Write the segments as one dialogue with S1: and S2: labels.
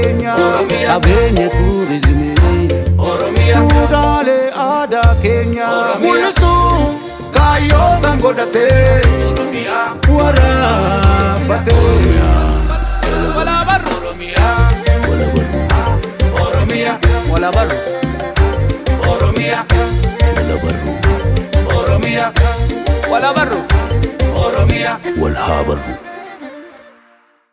S1: keenya qabeenya tuurizimii duudhaalee aadaa keenya mul'isuu kaayyoodhaan godhatee waraabbatee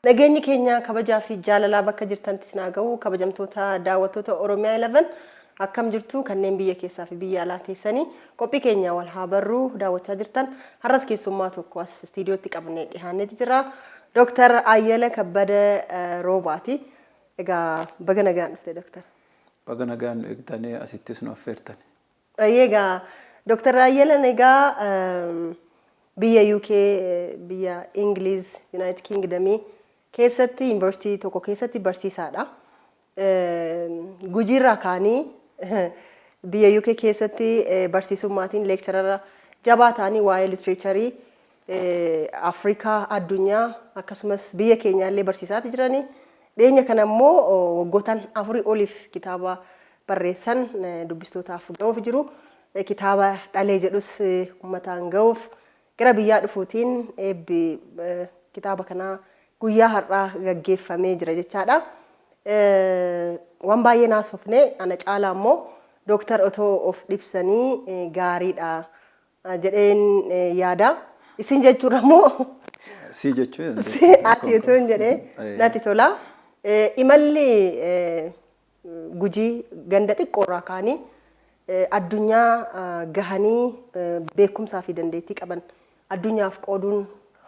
S2: Nageenyi keenya kabajaa fi jaalalaa bakka jirtanitti isin haa ga'u. Kabajamtoota daawwattoota Oromiyaa 11 akkam jirtu kanneen biyya keessaa fi biyya alaa teessanii qophii keenya wal haa barruu daawwachaa jirtan har'as keessummaa tokko as istiidiyootti qabnee dhiyaanneeti jira. Dr. Ayyala Kabbada Roobaati. Egaa baga nagaan dhufte Dr.
S3: Baga nagaan nu eegdanii asittis nu affeertan.
S2: Egaa Dr. Ayyala egaa biyya UK biyya English United Kingdom keessatti university tokko keessatti barsiisaadha. Gujiirraa kaanii biyya UK keessatti barsiisummaatiin lecturer jabaa ta'anii waa'ee literature Afrikaa addunyaa akkasumas biyya keenyaallee barsiisaati jiranii. Dhiyeenya kana immoo waggoottan 4 oliif kitaaba barreessan dubbistootaaf ga'uuf jiru. Kitaaba dhalee jedhus uummataan ga'uuf gara biyyaa dhufuutiin eebbi kitaaba kanaa guyyaa har'aa gaggeeffamee jira jechaadha. Waan baay'ee naasofne ana caalaa immoo Dr. Otoo of dhibsanii gaariidha jedheen yaada. Isin jechuudha immoo
S3: si jechuun
S2: ati otoo hin jedhee natti tola. Imalli Gujii ganda xiqqoorraa kaanii addunyaa gahanii beekumsaa fi dandeettii qaban addunyaaf qooduun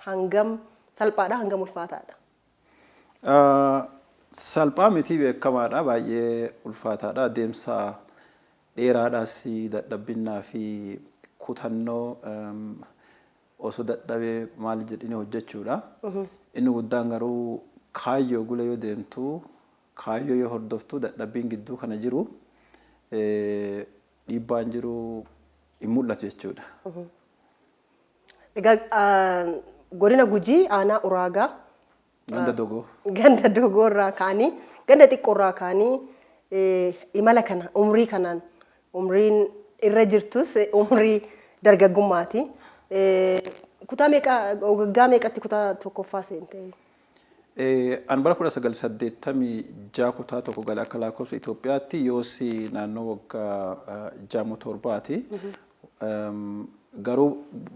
S2: hangam salphaadha hangam ulfaataadha?
S3: Salphaa miti beekamaadha baay'ee ulfaataadha adeemsa dheeraadhaas dadhabbinnaa fi kutannoo osoo dadhabee maal jedhanii hojjechuudha. Inni guddaan garuu kaayyoo gula yoo deemtu kaayyoo yoo hordoftu dadhabbiin gidduu kana jiru dhiibbaan jiru hin mul'atu jechuudha.
S2: Egaa godina Gujii aanaa Uraagaa ganda Dogoo irraa kaanii ganda xiqqoo irraa kaanii imala kana umrii kanaan umriin irra jirtus umrii dargaggummaati. Kutaa meeqa waggaa meeqatti kutaa tokkoffaa seente?
S3: An bara 1986 kutaa tokko gala akka lakkoofsa Itoophiyaatti yoosi naannoo waggaa 67 garuu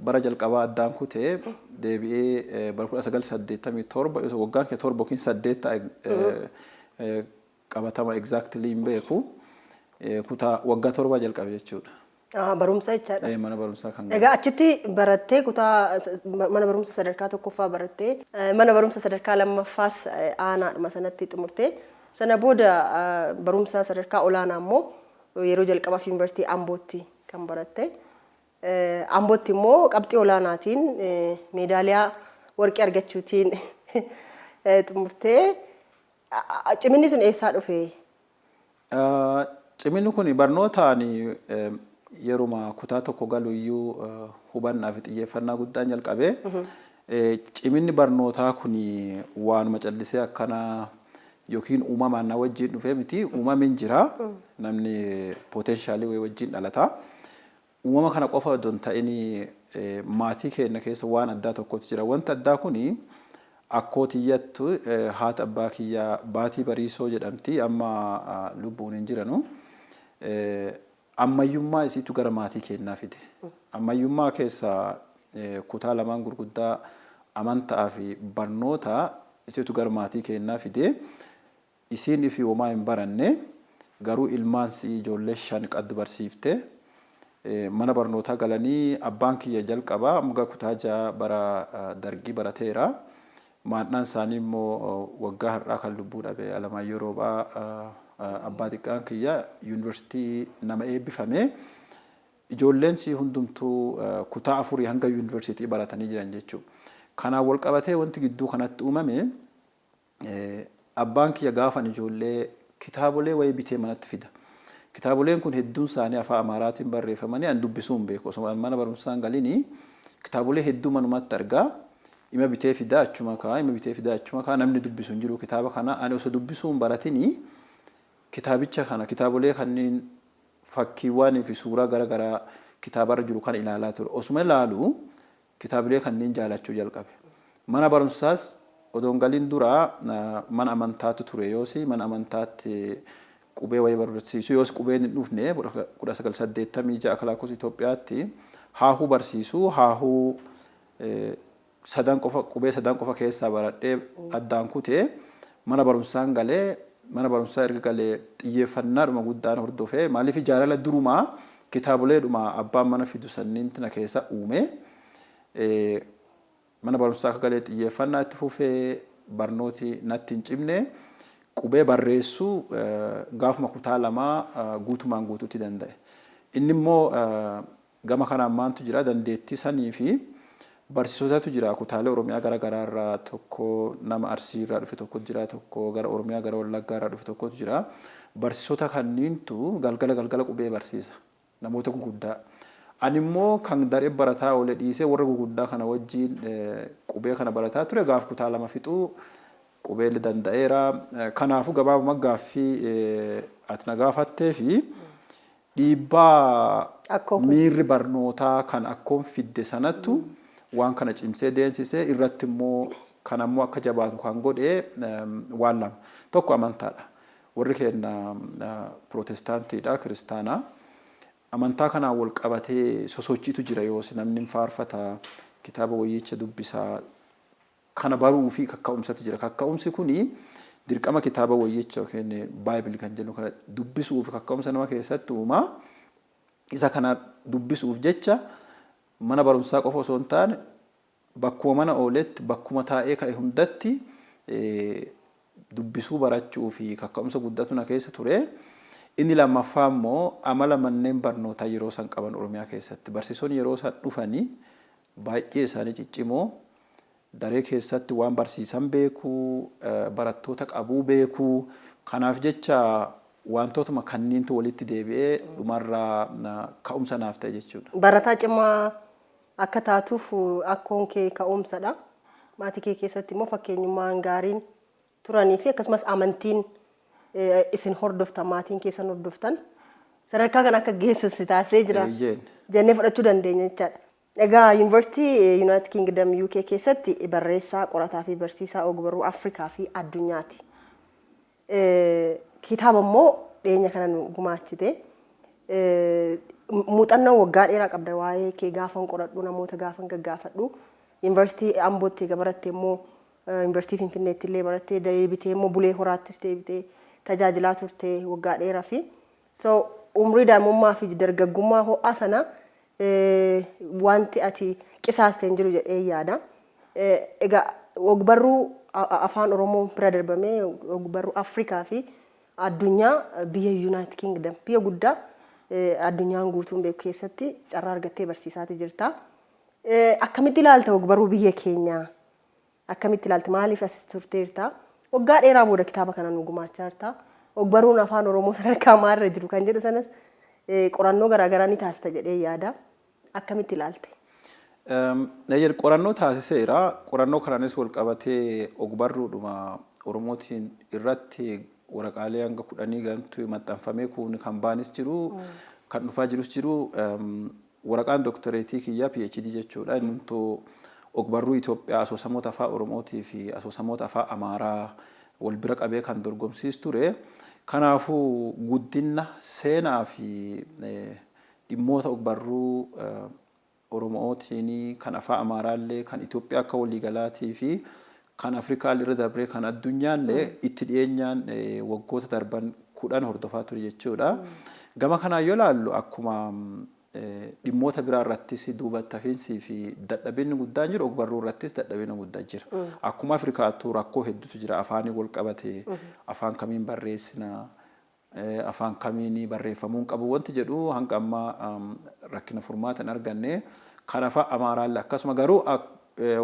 S3: bara jalqabaa addaan kutee deebi'ee bara 1987 waggaan kee 7 yookiin 8 qabatama exactly hin beeku kutaa waggaa 7 jalqabe jechuudha.
S2: Barumsa jechaadha.
S3: Mana barumsaa kan
S2: Egaa achitti barattee kutaa mana barumsa sadarkaa tokkoffaa barattee mana barumsa sadarkaa lammaffaas aanaadhuma sanatti xumurtee sana booda barumsa sadarkaa olaanaa immoo yeroo jalqabaaf yuunivarsiitii Ambootti kan baratte. Ambootti immoo qabxii olaanaatiin meedaaliyaa warqii argachuutiin xumurtee ciminni sun eessaa dhufe?
S3: Ciminni kun barnootaan yeruma kutaa tokko galu iyyuu hubannaa fi xiyyeeffannaa guddaan jalqabee ciminni barnootaa kun waanuma callisee akkana yookiin uumamaan na wajjin dhufee miti uumamin jira namni poteenshaalii wajjin dhalataa. Uumama kana qofa osoo hin ta'in maatii keenya keessa waan addaa tokkotu jira. Wanti addaa kun akkootiyyattu haati abbaa kiyyaa Baatii Bariisoo jedhamti amma lubbuun hin jiranu. Ammayyummaa isiitu gara maatii keenyaa fide. Ammayyummaa keessa kutaa lamaan gurguddaa amantaa fi barnoota isiitu gara maatii keenyaa fide. Isiin ifi homaa hin baranne garuu ilmaan ijoollee 5 qaddu barsiifte. Mana barnootaa galanii abbaan kiyya jalqabaa amma kutaa 6 bara dargii barateera. Maadhaan isaanii immoo waggaa har'aa kan lubbuu dhabe Alamaayyoo Roobaa abbaa xiqqaan kiyya yuunivarsiitii nama eebbifame. Ijoolleen si hundumtuu kutaa 4 hanga yuunivarsiitii baratanii jiran jechuudha. Kanaan wal qabatee wanti gidduu kanatti uumame abbaan kiyya gaafan ijoollee kitaabolee wayii bitee manatti fida. Kitaaboleen kun hedduun isaanii afaan Amaaraatiin barreeffamanii an dubbisuu hin beeku. Osoo mana barumsaan galini kitaabolee hedduu manumatti argaa. ima bitee fidaa achuma kaa namni dubbisu hin jiru kitaaba kana ani osoo dubbisuu hin baratini kitaabicha kana kitaabolee kanneen fakkiiwwanii fi suuraa garaagaraa kitaabarra jiru kan ilaalaa ture osuma ilaalu kitaabilee kanneen jaalachuu jalqabe mana barumsaas odoon galiin duraa mana amantaatu ture yoosi mana amantaatti qubee wayii barsiisu yoos qubeen hin dhufne 1986 akka lakkoofsa Itoophiyaatti haahuu barsiisu haahuu qubee sadan qofa keessaa baradhee addaan kutee mana barumsaan galee mana barumsaa erga galee xiyyeeffannaadhuma guddaan hordofee maaliif jaalala durumaa kitaaboleedhuma abbaan mana fidu sanniinti na keessa uume mana barumsaa akka galee xiyyeeffannaa itti fufee barnooti natti hin cimne qubee barreessuu gaafuma kutaa lamaa guutumaan guutuutti danda'e. Inni immoo gama kanaan maantu jira dandeettii sanii fi barsiisotatu jira kutaalee Oromiyaa garaagaraa irraa tokko nama Arsii irraa dhufe tokko jira tokko gara Oromiyaa gara Wallaggaa irraa dhufe tokkotu jira. Barsiisota kanniintu galgala qubee barsiisa namoota guguddaa. Ani immoo kan daree barataa oole dhiisee warra guguddaa kana wajjin qubee kana barataa ture gaaf kutaa lama fixuu qubee danda'eera. Kanaafuu gabaabuma gaaffii ati na gaafattee fi dhiibbaa miirri barnootaa kan akkoon fidde sanattu waan kana cimsee deensisee irratti immoo kan ammoo akka jabaatu kan godhee waan lama tokko amantaadha. Warri keenya Pirootestaantiidha kiristaanaa. Amantaa kanaan wal qabatee sosochiitu jira yoos namni faarfata kitaaba wayyicha dubbisaa kana baruu fi kakka'umsatu jira. Kakka'umsi kuni dirqama kitaaba wayyicha yookiin Baayibili kan jennu kana dubbisuu fi kakka'umsa nama keessatti uumaa isa kana dubbisuuf jecha mana barumsaa qofa osoo hin taane bakkuma mana ooletti bakkuma taa'ee ka'e hundatti dubbisuu barachuu fi kakka'umsa guddatu na keessa ture. Inni lammaffaa immoo amala manneen barnootaa yeroo san qaban Oromiyaa keessatti barsiisonni yeroo san dhufanii baay'ee isaanii ciccimoo daree keessatti waan barsiisan beekuu barattoota qabuu beekuu kanaaf jecha wantootuma kanniintu walitti deebi'ee dhumarraa ka'umsa naaf ta'e jechuudha.
S2: Barataa cimaa akka taatuuf akkoon kee ka'umsadha. Maatii kee keessatti immoo fakkeenyummaan gaariin turanii fi akkasumas amantiin isin hordoftan maatiin keessan hordoftan sadarkaa kan akka geessus taasisee jira jennee fudhachuu dandeenya jechaadha. Egaa Yuunivarsiitii United Kingdom UK keessatti barreessaa qorataa fi barsiisaa ogbarruu Afrikaa fi addunyaati. Kitaaba immoo dhiyeenya kana nu gumaachite. Muuxannoo waggaa dheeraa qabda waa'ee kee gaafan qoradhu namoota gaafan gaggaafadhu. Yuunivarsiitii Ambootti barattee immoo Yuunivarsiitii Finfinneetti illee barattee deebitee immoo Bulee Horaattis deebitee tajaajilaa turte waggaa dheeraa fi so umrii daa'imummaa fi dargaggummaa ho'aa sana wanti ati qisaasteen jiru jedhee yaada. Egaa ogbarruu afaan Oromoo bira darbamee ogbarruu Afrikaa fi addunyaa biyya United Kingdom biyya guddaa addunyaan guutuun beeku keessatti carraa argattee barsiisaati jirta. Akkamitti ilaalta ogbarruu biyya keenyaa? Akkamitti ilaalta maaliif as turteerta? Waggaa dheeraa booda kitaaba kana nu gumaachaa jirta. Ogbarruun afaan Oromoo sadarkaa maalirra jiru kan jedhu sanas qorannoo garaagaraa ni taasisa jedhee yaada. Akkamitti ilaalte?
S3: Qorannoo taasiseera. Qorannoo kanaanis wal qabatee ogbarruudhuma Oromootiin irratti waraqaalee hanga 10 gantu maxxanfamee kun kan baanis jiru kan dhufaa jirus jiru waraqaan doktoreetii kiyyaa PhD jechuudha. Innumtuu ogbarruu Itoophiyaa asoosamoota afaan Oromootii fi asoosamoota afaan Amaaraa wal bira qabee kan dorgomsiis ture. Kanaafuu guddina seenaa fi dhimmoota ogbarruu Oromootiin kan afaan Amaaraallee kan Itoophiyaa akka waliigalaatii fi kan Afrikaa irra dabree kan addunyaallee itti dhiyeenyaan waggoota darban 10 hordofaa ture jechuudha. Gama kanaan yoo ilaallu akkuma dhimmoota biraa irrattis duubatti hafiinsii fi dadhabinni guddaan jiru ogbarruu irrattis dadhabinni guddaa jira. Akkuma Afrikaattuu rakkoo hedduutu jira afaanii wal qabatee afaan kamiin barreessina afaan kamiin barreeffamuun qabu wanti jedhu hanga ammaa rakkina furmaata hin arganne kan afaan Amaaraallee akkasuma garuu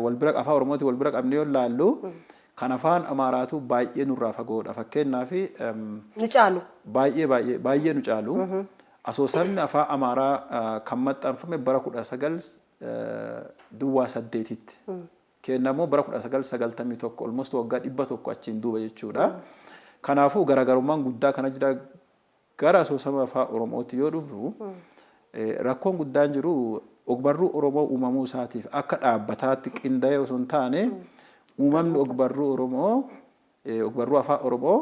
S3: wal bira afaan Oromootiin wal bira qabnee yoo ilaallu kan afaan Amaaraatu baay'ee nurraa fagoodha. Fakkeenyaaf
S2: nu caalu
S3: baay'ee nu caalu. Asoosamni afaan Amaaraa kan maxxanfame bara 19 duwwaa 8tti Kennammoo bara 1991 almost waggaa 100 achiin duuba jechuudha. Kanaafuu garaagarummaan guddaa kana jira gara asoosama afaan Oromooti yoo dhufnu rakkoon guddaan jiru ogbarruu Oromoo uumamuu isaatiif akka dhaabbataatti qindaa'ee osoo hin taane uumamni ogbarruu Oromoo ogbarruu afaan Oromoo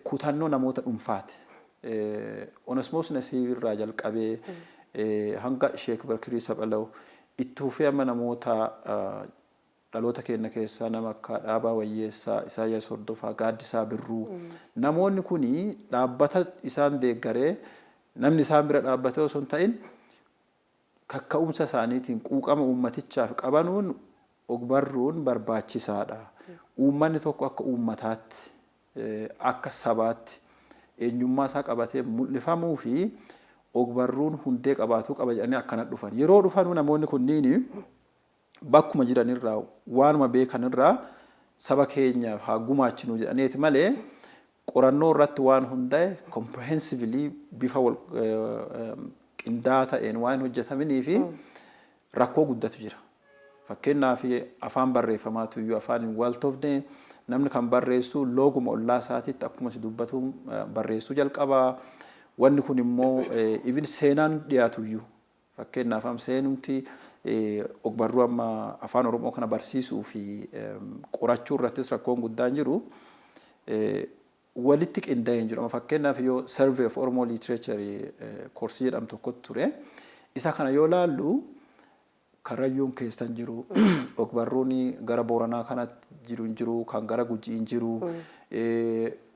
S3: kutannoo namoota dhuunfaati. Onesmoos Nasiib irraa jalqabee hanga Sheek Bakirii Saphaloo itti fufee amma namoota dhaloota keenya keessaa nama akka Dhaabaa Wayyeessaa, Isaayyaas Hordofaa, Gaaddisaa Birruu namoonni kuni dhaabbata isaan deeggaree namni isaan bira dhaabbatee osoo hin ta'in kakka'umsa isaaniitiin quuqama uummatichaaf qabanuun ogbarruun barbaachisaadha. Uummanni tokko akka uummataatti akka sabaatti eenyummaa isaa qabatee mul'ifamuu fi ogbarruun hundee qabaatuu qaba jedhanii akkana dhufan. Yeroo dhufanuu namoonni kunniin bakkuma jiranirraa waanuma beekanirraa saba keenyaaf haa gumaachinu jedhaniiti malee qorannoo irratti waan hundaa'e comprehensively bifa qindaa'aa ta'een waan hojjetamanii fi rakkoo guddatu jira. Fakkeenyaaf afaan barreeffamaatu iyyuu afaan hin waltofne namni kan barreessu looguma ollaa isaatiitti akkuma si dubbatu barreessuu jalqabaa. Wanni kun immoo even seenaan dhiyaatu iyyuu fakkeenyaaf seenumti ogbarruu amma afaan Oromoo kana barsiisuu fi qorachuu irrattis rakkoon guddaan jiru. Walitti qindaa'ee jiru. Fakkeenyaaf yoo Survey of Oromo Literature koorsii jedhamu tokkotu ture. Isa kana yoo laallu Karrayyuun keessan jiru, ogbarruun gara Booranaa kanatti jiru, kan gara Gujiin jiru,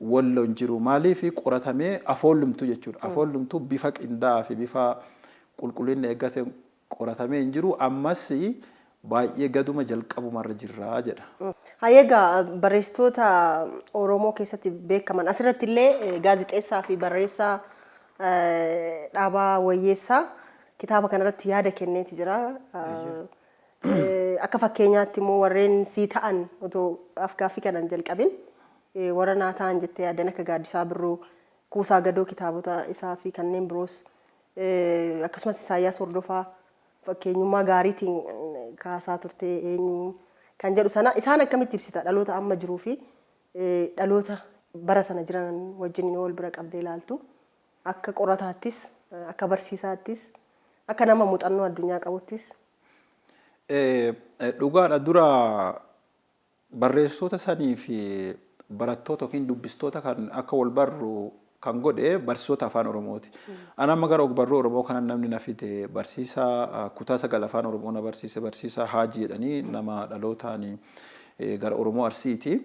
S3: Walloon jiru. Maaliif qoratamee afoollumtu jechuudha. Afoollumtu bifa qindaa'aa fi bifa qulqullina eeggate qoratamee hin jiru. Ammas baay'ee gaduma jalqabumarra jirra jedha.
S2: Egaa barreessitoota Oromoo keessatti beekaman asirratti illee gaazexeessaa fi barreessaa Dhaabaa Wayyeessaa kitaaba kanarratti yaada kenneeti jira. Akka fakkeenyaatti immoo warreen sii ta'an otoo afgaaffii kanan jalqabin warra naa ta'an jettee yaadan akka Gaaddisaa Birruu, Kuusaa Gadoo kitaabota isaa fi kanneen biroos akkasumas Isaayyaas Hordofaa fakkeenyummaa gaariitiin kaasaa turte eenyu kan jedhu sana isaan akkamitti ibsita dhaloota amma jiruu fi dhaloota bara sana jiran wajjin wal bira qabdee ilaaltu akka qorataattis akka barsiisaattis akka nama muuxannoo addunyaa qabuttis.
S3: Dhugaadha dura barreessitoota sanii fi barattoota yookiin dubbistoota kan akka wal barru kan godhe barsiisota afaan Oromooti. Ana amma gara ogbarruu Oromoo kana namni na fide barsiisaa kutaa 9 afaan Oromoo na barsiise barsiisaa Haajii jedhanii nama dhalootaan gara Oromoo Arsiiti.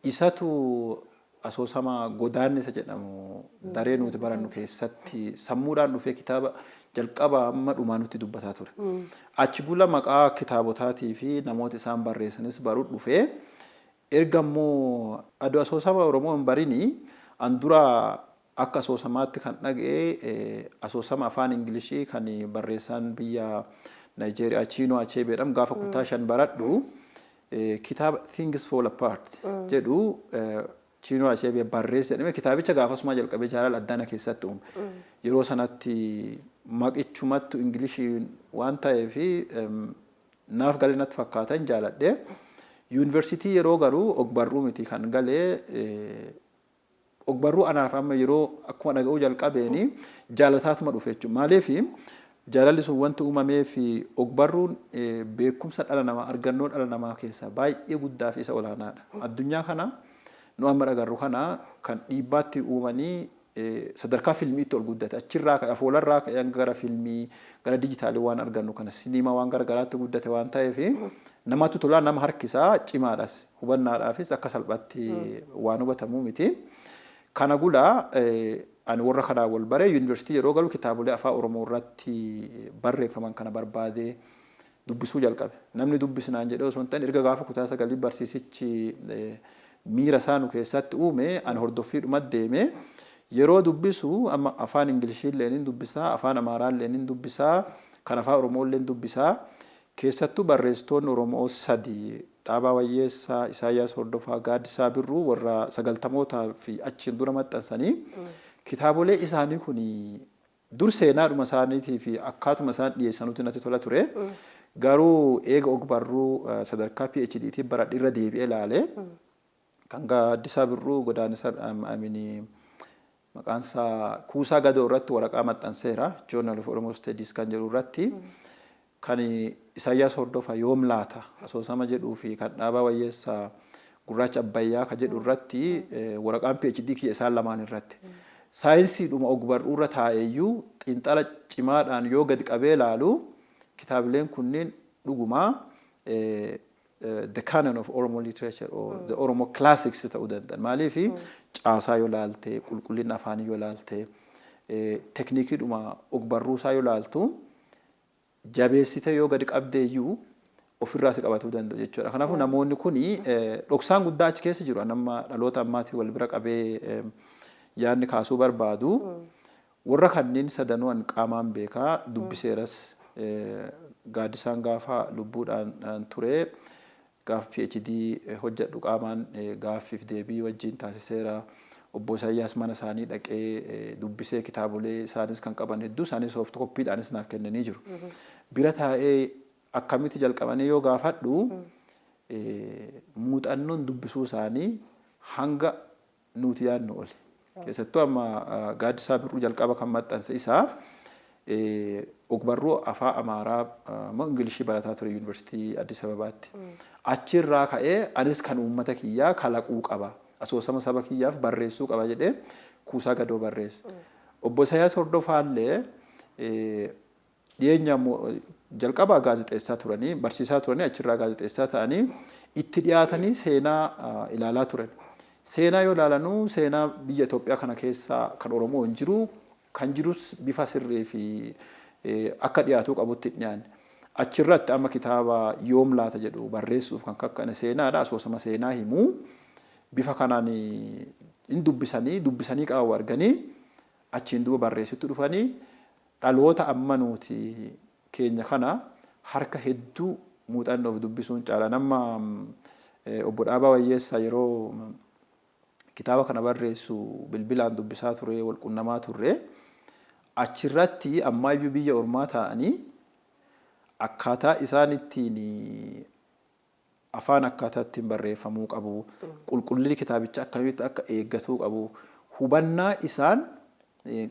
S3: Isatu asoosama Godaannisa jedhamu daree nuti barannu keessatti sammuudhaan dhufee kitaaba jalqaba amma dhumaa nutti dubbataa ture. Achi gula maqaa kitaabotaatii fi namoota isaan barreessanis baruu dhufee erga immoo aduu asoosama Oromoo hin barinii andura akka asoosamaatti kan dhaga'e asoosama afaan Ingilishii kan barreessaan biyya Nigeria Chinua Achebe jedhamu gaafa kutaa 5 baradhu kitaaba Things Fall Apart jedhu Chinua Achebe barreesse jedhame kitaabicha gaafasuma jalqabee jaalala addaana keessatti uume. Yeroo sanatti maqichumattu Ingilishii waan ta'eef naaf galee natti fakkaatan jaaladhe. Yuunivarsiitii yeroo garuu ogbarruu miti kan galee ogbarruu anaaf amma yeroo akkuma dhaga'uu jalqabeeni jaalataatuma dhufe jechuudha. Maaliif jaalalli sun wanti uumamee fi ogbarruun beekumsa dhala namaa argannoo dhala namaa keessaa baay'ee guddaa fi isa olaanaadha. Addunyaa kana nu amma agarru kana kan dhiibbaatti uumanii sadarkaa filmiitti ol guddate achirraa afoolarraa gara filmii gara dijitaalii waan argannu kana siniimaa waan gargaraatti guddate waan ta'eef namatti tolaa nama harkisaa cimaadhas hubannaadhaafis akka salphatti waan hubatamuu miti. Kana gulaa ani warra kanaa wal bare yuunivarsiitii yeroo galu kitaabolee afaan Oromoo irratti barreeffaman kana barbaadee dubbisuu jalqabe. Namni dubbisnaan jedhee osoo hin ta'in erga gaafa kutaa 9 barsiisichi miira isaanu keessatti uume ani hordoffiidhuma deeme yeroo dubbisu amma afaan Ingilishii illee ni dubbisaa, afaan Amaaraa illee ni dubbisaa, kan afaan Oromoo illee dubbisaa. Keessattuu barreessitoonni Oromoo 3 Dhaabaa Wayyeessaa, Isaayyaas Hordofaa, Gaaddisaa Birruu warra 90mootaa fi achiin dura maxxansanii kitaabolee isaanii kun dur seenaadhuma isaaniitii fi akkaatuma isaan dhiyeessanuutti natti tola ture. Garuu eega ogbarruu sadarkaa PhD baradhe irra deebi'ee ilaalee kan Gaaddisaa Birruu godaanisa maqaan isaa Kuusaa Gadoo irratti waraqaa maxxanseera Journal of Oromo Studies kan jedhu irratti kan Isaayyaas Hordofaa yoom laata asoosama jedhuu fi kan Dhaabaa Wayyeessaa Gurraacha Abbayyaa kan jedhu irratti waraqaan PhD kiyya isaan lamaan irratti saayinsiidhuma ogbarruu irra taa'eeyyuu xiinxala cimaadhaan yoo gadi qabee ilaalu kitaabileen kunniin dhugumaa the canon of Oromo literature or the Oromo classics ta'uu danda'an. Maaliif caasaa yoo laalte, qulqullina afaanii yoo laalte, tekniikiidhuma ogbarruusaa yoo laaltu jabeessite yoo gadi qabdeeyyuu ofirraa si qabatuu danda'u jechuudha. Kanaafuu namoonni kuni dhoksaan guddaa achi keessa jiru. Nama dhaloota ammaatii wal bira qabee yaadni kaasuu barbaadu. Warra kanneen sadanuun qaamaan beekaa dubbiseeras Gaaddisaan gaafa lubbuudhaan ture gaaf PhD hojjedhu qaamaan gaaffiif deebii wajjin taasiseera. Obbo Isaayyaas mana isaanii dhaqee dubbisee kitaabolee isaanis kan qaban hedduu isaanis soft copy'dhaanis naaf kennanii jiru. Bira taa'ee akkamitti jalqabanii yoo gaafadhu muuxannoon dubbisuu isaanii hanga nuti yaadnu oli. Keessattuu amma Gaaddisaa Birruu jalqaba kan maxxanse isaa ogbarruu afaan Amaaraa moo Ingilishii barataa ture Yuunivarsiitii Addis Ababaatti. Achirraa ka'ee anis kan uummata kiyyaa kalaquu qaba. Asoosama saba kiyyaaf barreessuu qaba jedhee Kuusaa Gadoo barreesse. Obbo Isaayyaas Hordofaallee dhiyeenya jalqabaa gaazexeessaa turanii barsiisaa turanii achirraa gaazexeessaa ta'anii itti dhiyaatanii seenaa ilaalaa turan. Seenaa yoo ilaalanuu seenaa biyya Itoophiyaa kana keessaa kan Oromoo hin jiru kan jirus bifa sirrii fi akka dhiyaatuu qabutti dhiyaanne. Achirratti amma kitaaba yoom laata jedhu barreessuuf kan kakkane seenaadha. Asoosama seenaa himuu bifa kanaan hin dubbisanii qabu arganii achiin duuba barreessitu dhufanii dhaloota amma nuti keenya kana harka hedduu muuxannoof dubbisuun caala. Nama obbo Dhaabaa Wayyeessaa yeroo kitaaba kana barreessu bilbilaan dubbisaa ture wal qunnamaa turre achirratti ammaayyuu biyya ormaa ta'anii akkaataa isaan ittiin afaan akkaataa ittiin barreeffamuu qabu qulqullinni kitaabicha akkamitti akka eeggatuu qabu hubannaa isaan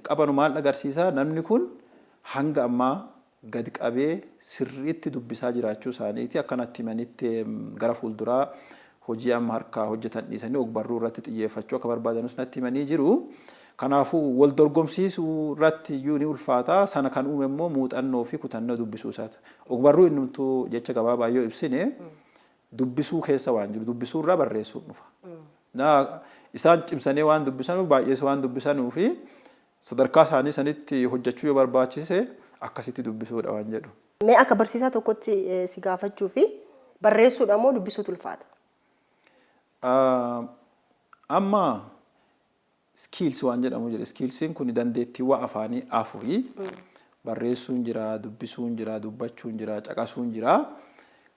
S3: qabanu maal agarsiisaa namni kun hanga ammaa gadi qabee sirriitti dubbisaa jiraachuu isaaniiti akkanatti himanitti gara fuulduraa hojii amma harkaa hojjetan dhiisanii ogbarruu irratti xiyyeeffachuu akka barbaadanus natti himanii jiru. Kanaafuu wal dorgomsiisuu irratti iyyuu ni ulfaata. Sana kan uume immoo muuxannoo fi kutannoo dubbisuu isaati. Ogbarruu innumtuu jecha gabaabaa yoo ibsine dubbisuu keessa waan jiru dubbisuu irraa barreessuun dhufa. Isaan cimsanii waan dubbisanuuf baay'ees waan dubbisanuu fi sadarkaa isaanii sanitti hojjechuu yoo barbaachise akkasitti dubbisuudha waan jedhu.
S2: Mee akka barsiisaa tokkotti si gaafachuu fi barreessuudha moo dubbisuutu ulfaata?
S3: Amma skills waan jedhamu jira. Skillsiin kun dandeettiiwwan afaanii afurii barreessuun jira, dubbisuun jira, dubbachuun jira, caqasuun jira.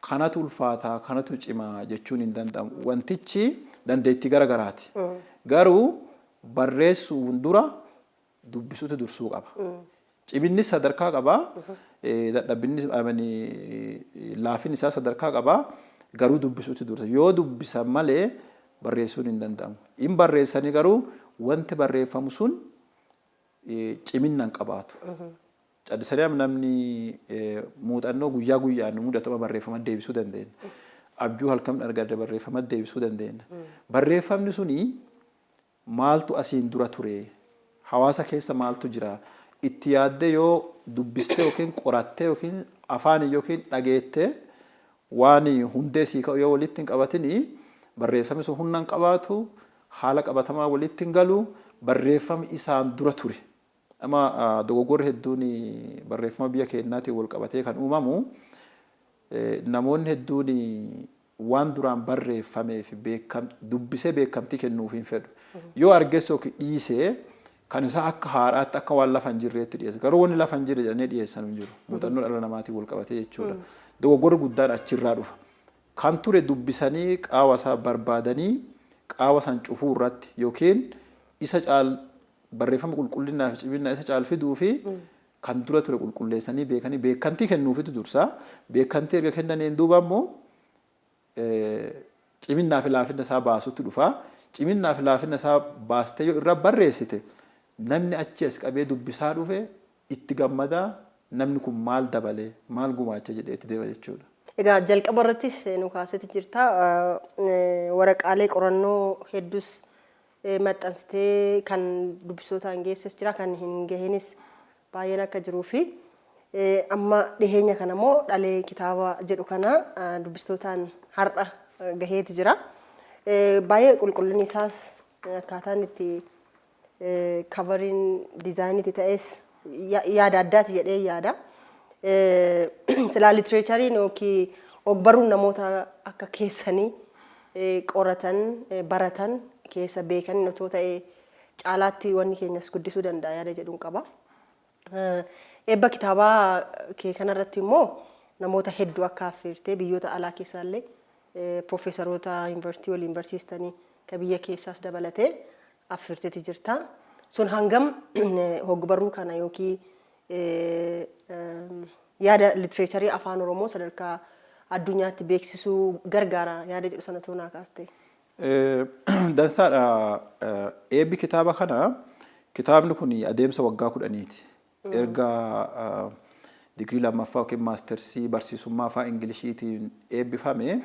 S3: Kanatu ulfaataa, kanatu cimaa jechuun hin danda'amu. Wantichi dandeettii garagaraati. Garuu barreessuun dura dubbisuutu dursuu qaba. Cibinnis sadarkaa qaba. Dadhabinnis laafin isaa sadarkaa qaba. Garuu dubbisuutu dursa. Yoo dubbisan malee barreessuun hin danda'amu. In barreessanii garuu wanti barreeffamu sun ciminna hin qabaatu. Callisanii namni muuxannoo guyyaa guyyaan mudatama barreeffama deebisuu dandeenya. Abjuu halkan argate barreeffama deebisuu dandeenya. Barreeffamni suni maaltu asiin dura ture? Hawaasa keessa maaltu jira? Itti yaaddee yoo dubbiste yookiin qorattee yookiin afaan yookiin dhageettee waan hundee sii yoo walitti hin qabatini barreeffamni sun humna hin qabaatu haala qabatamaa walitti hin galu barreeffamni isaan dura ture. Amma dogoggorri hedduun barreeffama biyya keenyaatiin wal qabatee kan uumamu namoonni hedduun waan duraan barreeffamee fi dubbisee beekamtii kennuuf hin fedhu. Yoo arges yookiin dhiisee kan isaa akka haaraatti akka waan lafa hin jirreetti dhiyeessa. Garuu wanni lafa hin jirre jedhanii dhiyeessan hin jiru. Muuxannoo dhala namaatiin wal qabatee jechuudha. Dogoggorri guddaan achirraa dhufa. Kan ture dubbisanii qaawwa isaa barbaadanii qaawwa san cufuu irratti yookiin isa caal barreeffama qulqullinaa fi cimina isa caal fiduu fi kan dura ture qulqulleessanii beekanii beekantii kennuufitu dursaa beekantii erga kennaniin duuba immoo ciminaa fi laafina isaa baasutti dhufaa ciminaa fi laafina isaa baastee yoo irra barreessite namni achi as qabee dubbisaa dhufe itti gammadaa namni kun maal dabalee maal gumaacha jedhee itti deema jechuudha.
S2: Egaa jalqaba irrattis nu kaasetti jirta waraqaalee qorannoo hedduus maxxansitee kan dubbisootaan geesses jira kan hin gahinis baay'een akka jiruu fi amma dhiheenya kana immoo dhalee kitaaba jedhu kana dubbistootaan har'a gaheeti jira. Baay'ee qulqullinni isaas akkaataan itti kavariin diizaayiniiti ta'es yaada addaati jedhee yaada. Silaa litireechariin yookiin ogbarruun namoota akka keessanii qoratan baratan keessa beekan otoo ta'ee caalaatti wanni keenyas guddisuu danda'a yaada jedhuun qaba. Eebba kitaabaa kee kanarratti immoo namoota hedduu akka affeertee biyyoota alaa keessaallee piroofeesaroota yuunivarsiitii waliin barsiistanii kan biyya keessaas dabalatee affeerteeti jirta. Sun hangam ogbarruu kana yookiin yaada litireecharii afaan Oromoo sadarkaa addunyaatti beeksisuu gargaara yaada jedhu sana toonaa kaaste.
S3: Dansaadha. Eebbi kitaaba kana kitaabni kun adeemsa waggaa 10ti. Erga digirii lammaffaa yookiin maastersii barsiisummaa afaan Ingiliishiitiin eebbifame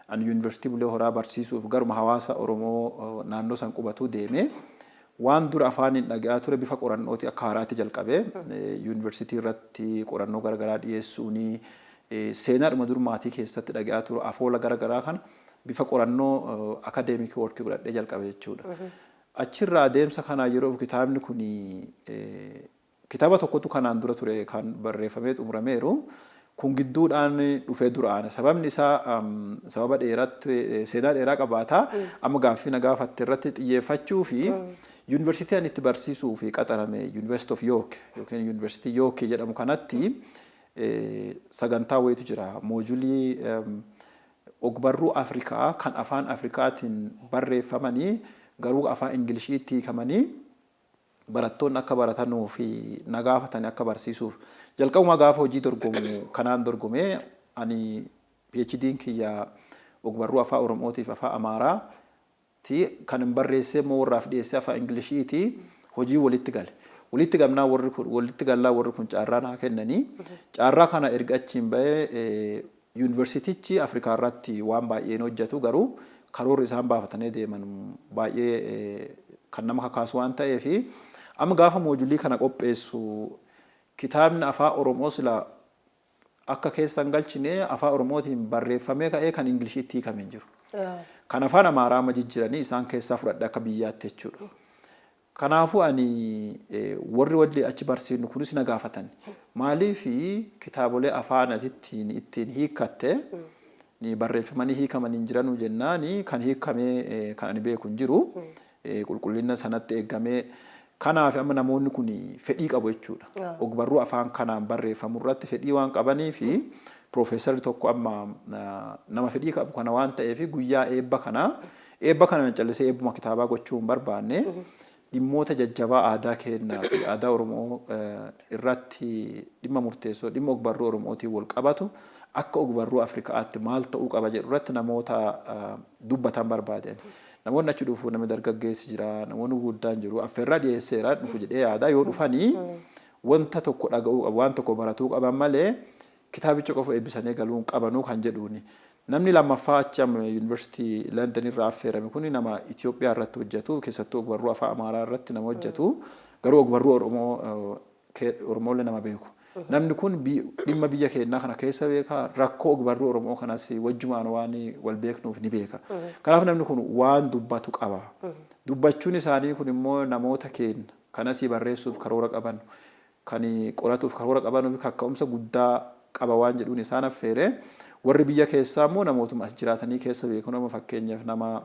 S3: an yuunivarsiitii Bulee Horaa barsiisuuf garuma hawaasa Oromoo naannoo san qubatu deeme. Waan dura afaaniin dhaga'aa ture bifa qorannooti akka haaraatti jalqabee yuunivarsiitii irratti qorannoo garaagaraa dhiyeessuuni seenaadhuma durmaatii keessatti dhaga'aa ture afoola garaagaraa kan bifa qorannoo akadeemikii workii godhadhee jalqabe jechuudha. Achirraa adeemsa kanaa yeroo kitaabni kun kitaaba tokkotu kanaan dura ture kan barreeffamee xumurameeru kun gidduudhaan dhufee duraan sababni isaa sababa dheeraatti seenaa dheeraa qabaata amma gaaffii na gaafatte irratti xiyyeeffachuu fi yuunivarsiitii ani itti barsiisuu fi qaxarame University of York yookiin University York jedhamu kanatti sagantaa wayitu jira moojulii ogbarruu Afrikaa kan afaan Afrikaatiin barreeffamanii garuu afaan Ingiliishiitti hiikamanii barattoonni akka baratanuu fi na gaafatanii akka barsiisuuf jalqabuma gaafa hojii dorgomu kanaan dorgomee ani PhD'n kiyya ogbarruu afaan Oromootiif afaan Amaaraa kan hin barreessee immoo warraaf dhiyeessee afaan Ingiliishiiti hojii walitti gale. Walitti gamnaa walitti gallaa warri kun caarraa naa kennanii caarraa kana erga achiin bahee yuunivarsiitichi Afrikaa irratti waan baay'een hojjetu garuu karoora isaan baafatanii deeman baay'ee kan nama kakaasu waan ta'eef amma gaafa moojulii kana qopheessu kitaabni afaan Oromoo sila akka keessan galchine afaan Oromootiin barreeffamee ka'ee kan Ingiliishiitti hiikamee jiru. Kan afaan Amaaraa amma jijjiiranii isaan keessaa fudhadhe akka biyyaatti jechuudha. Kanaafuu ani warri walii achi barsiisnu kunis na gaafatan maaliif kitaabolee afaan ittiin hiikatte ni barreeffamanii hiikamanii jiranu jennaani kan hiikamee kan ani beeku hin jiru qulqullina sanatti eegamee kanaaf amma namoonni kun fedhii qabu jechuudha. Ogbarruu afaan kanaan barreeffamu irratti fedhii waan qabanii fi piroofeesarri tokko amma nama fedhii qabu kana waan ta'eef guyyaa eebba kana callisee eebbuma kitaabaa gochuu hin barbaanne dhimmoota jajjabaa aadaa keenyaa fi aadaa Oromoo irratti dhimma murteessoo dhimma ogbarruu Oromootiin wal qabatu akka ogbarruu Afrikaatti maal ta'uu qaba jedhu irratti namoota dubbatan barbaadan. Namoonni achi dhufu namni dargaggeessi jira namoonni guddaan jiru affeerraa dhiyeesseera dhufu jedhee yaada yoo dhufanii wanta tokko dhaga'uu waan tokko baratuu qaban malee kitaabicha qofa eebbisanii galuu qabanuu kan jedhuuni. Namni lammaffaa achi yuunivarsiitii London irraa affeerame kun nama Itoophiyaa irratti hojjetu keessattuu ogbarruu afaan Amaaraa irratti nama hojjetu garuu ogbarruu Oromoolee nama beeku. Namni kun dhimma biyya keenyaa kana keessa beeka rakkoo ogbarruu Oromoo kanas wajjumaan waan wal beeknuuf ni beeka. Kanaaf namni kun waan dubbatu qaba. Dubbachuun isaanii kun immoo namoota keenya kanas barreessuuf karoora qaban kan qoratuuf karoora qabanuuf kaka'umsa guddaa qaba waan jedhuun isaan affeere warri biyya keessaa immoo namootuma as jiraatanii keessa beeku nama fakkeenyaaf nama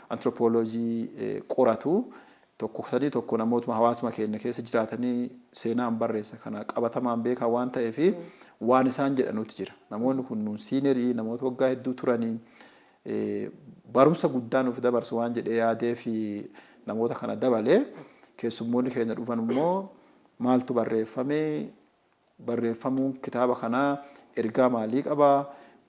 S3: anthropoloojii qoratu tokko namootuma hawaasuma keenya keessa jiraatanii seenaan barreessa kana qabatamaan beekaa waan ta'eef waan isaan jedhanutti jira. Namoonni kun nuun siinerii namoota waggaa hedduu turanii barumsa guddaa nuuf dabarsu waan jedhee yaadee fi namoota kana dabalee keessummoonni keenya dhufan immoo maaltu barreeffamuun kitaaba kanaa ergaa maalii qabaa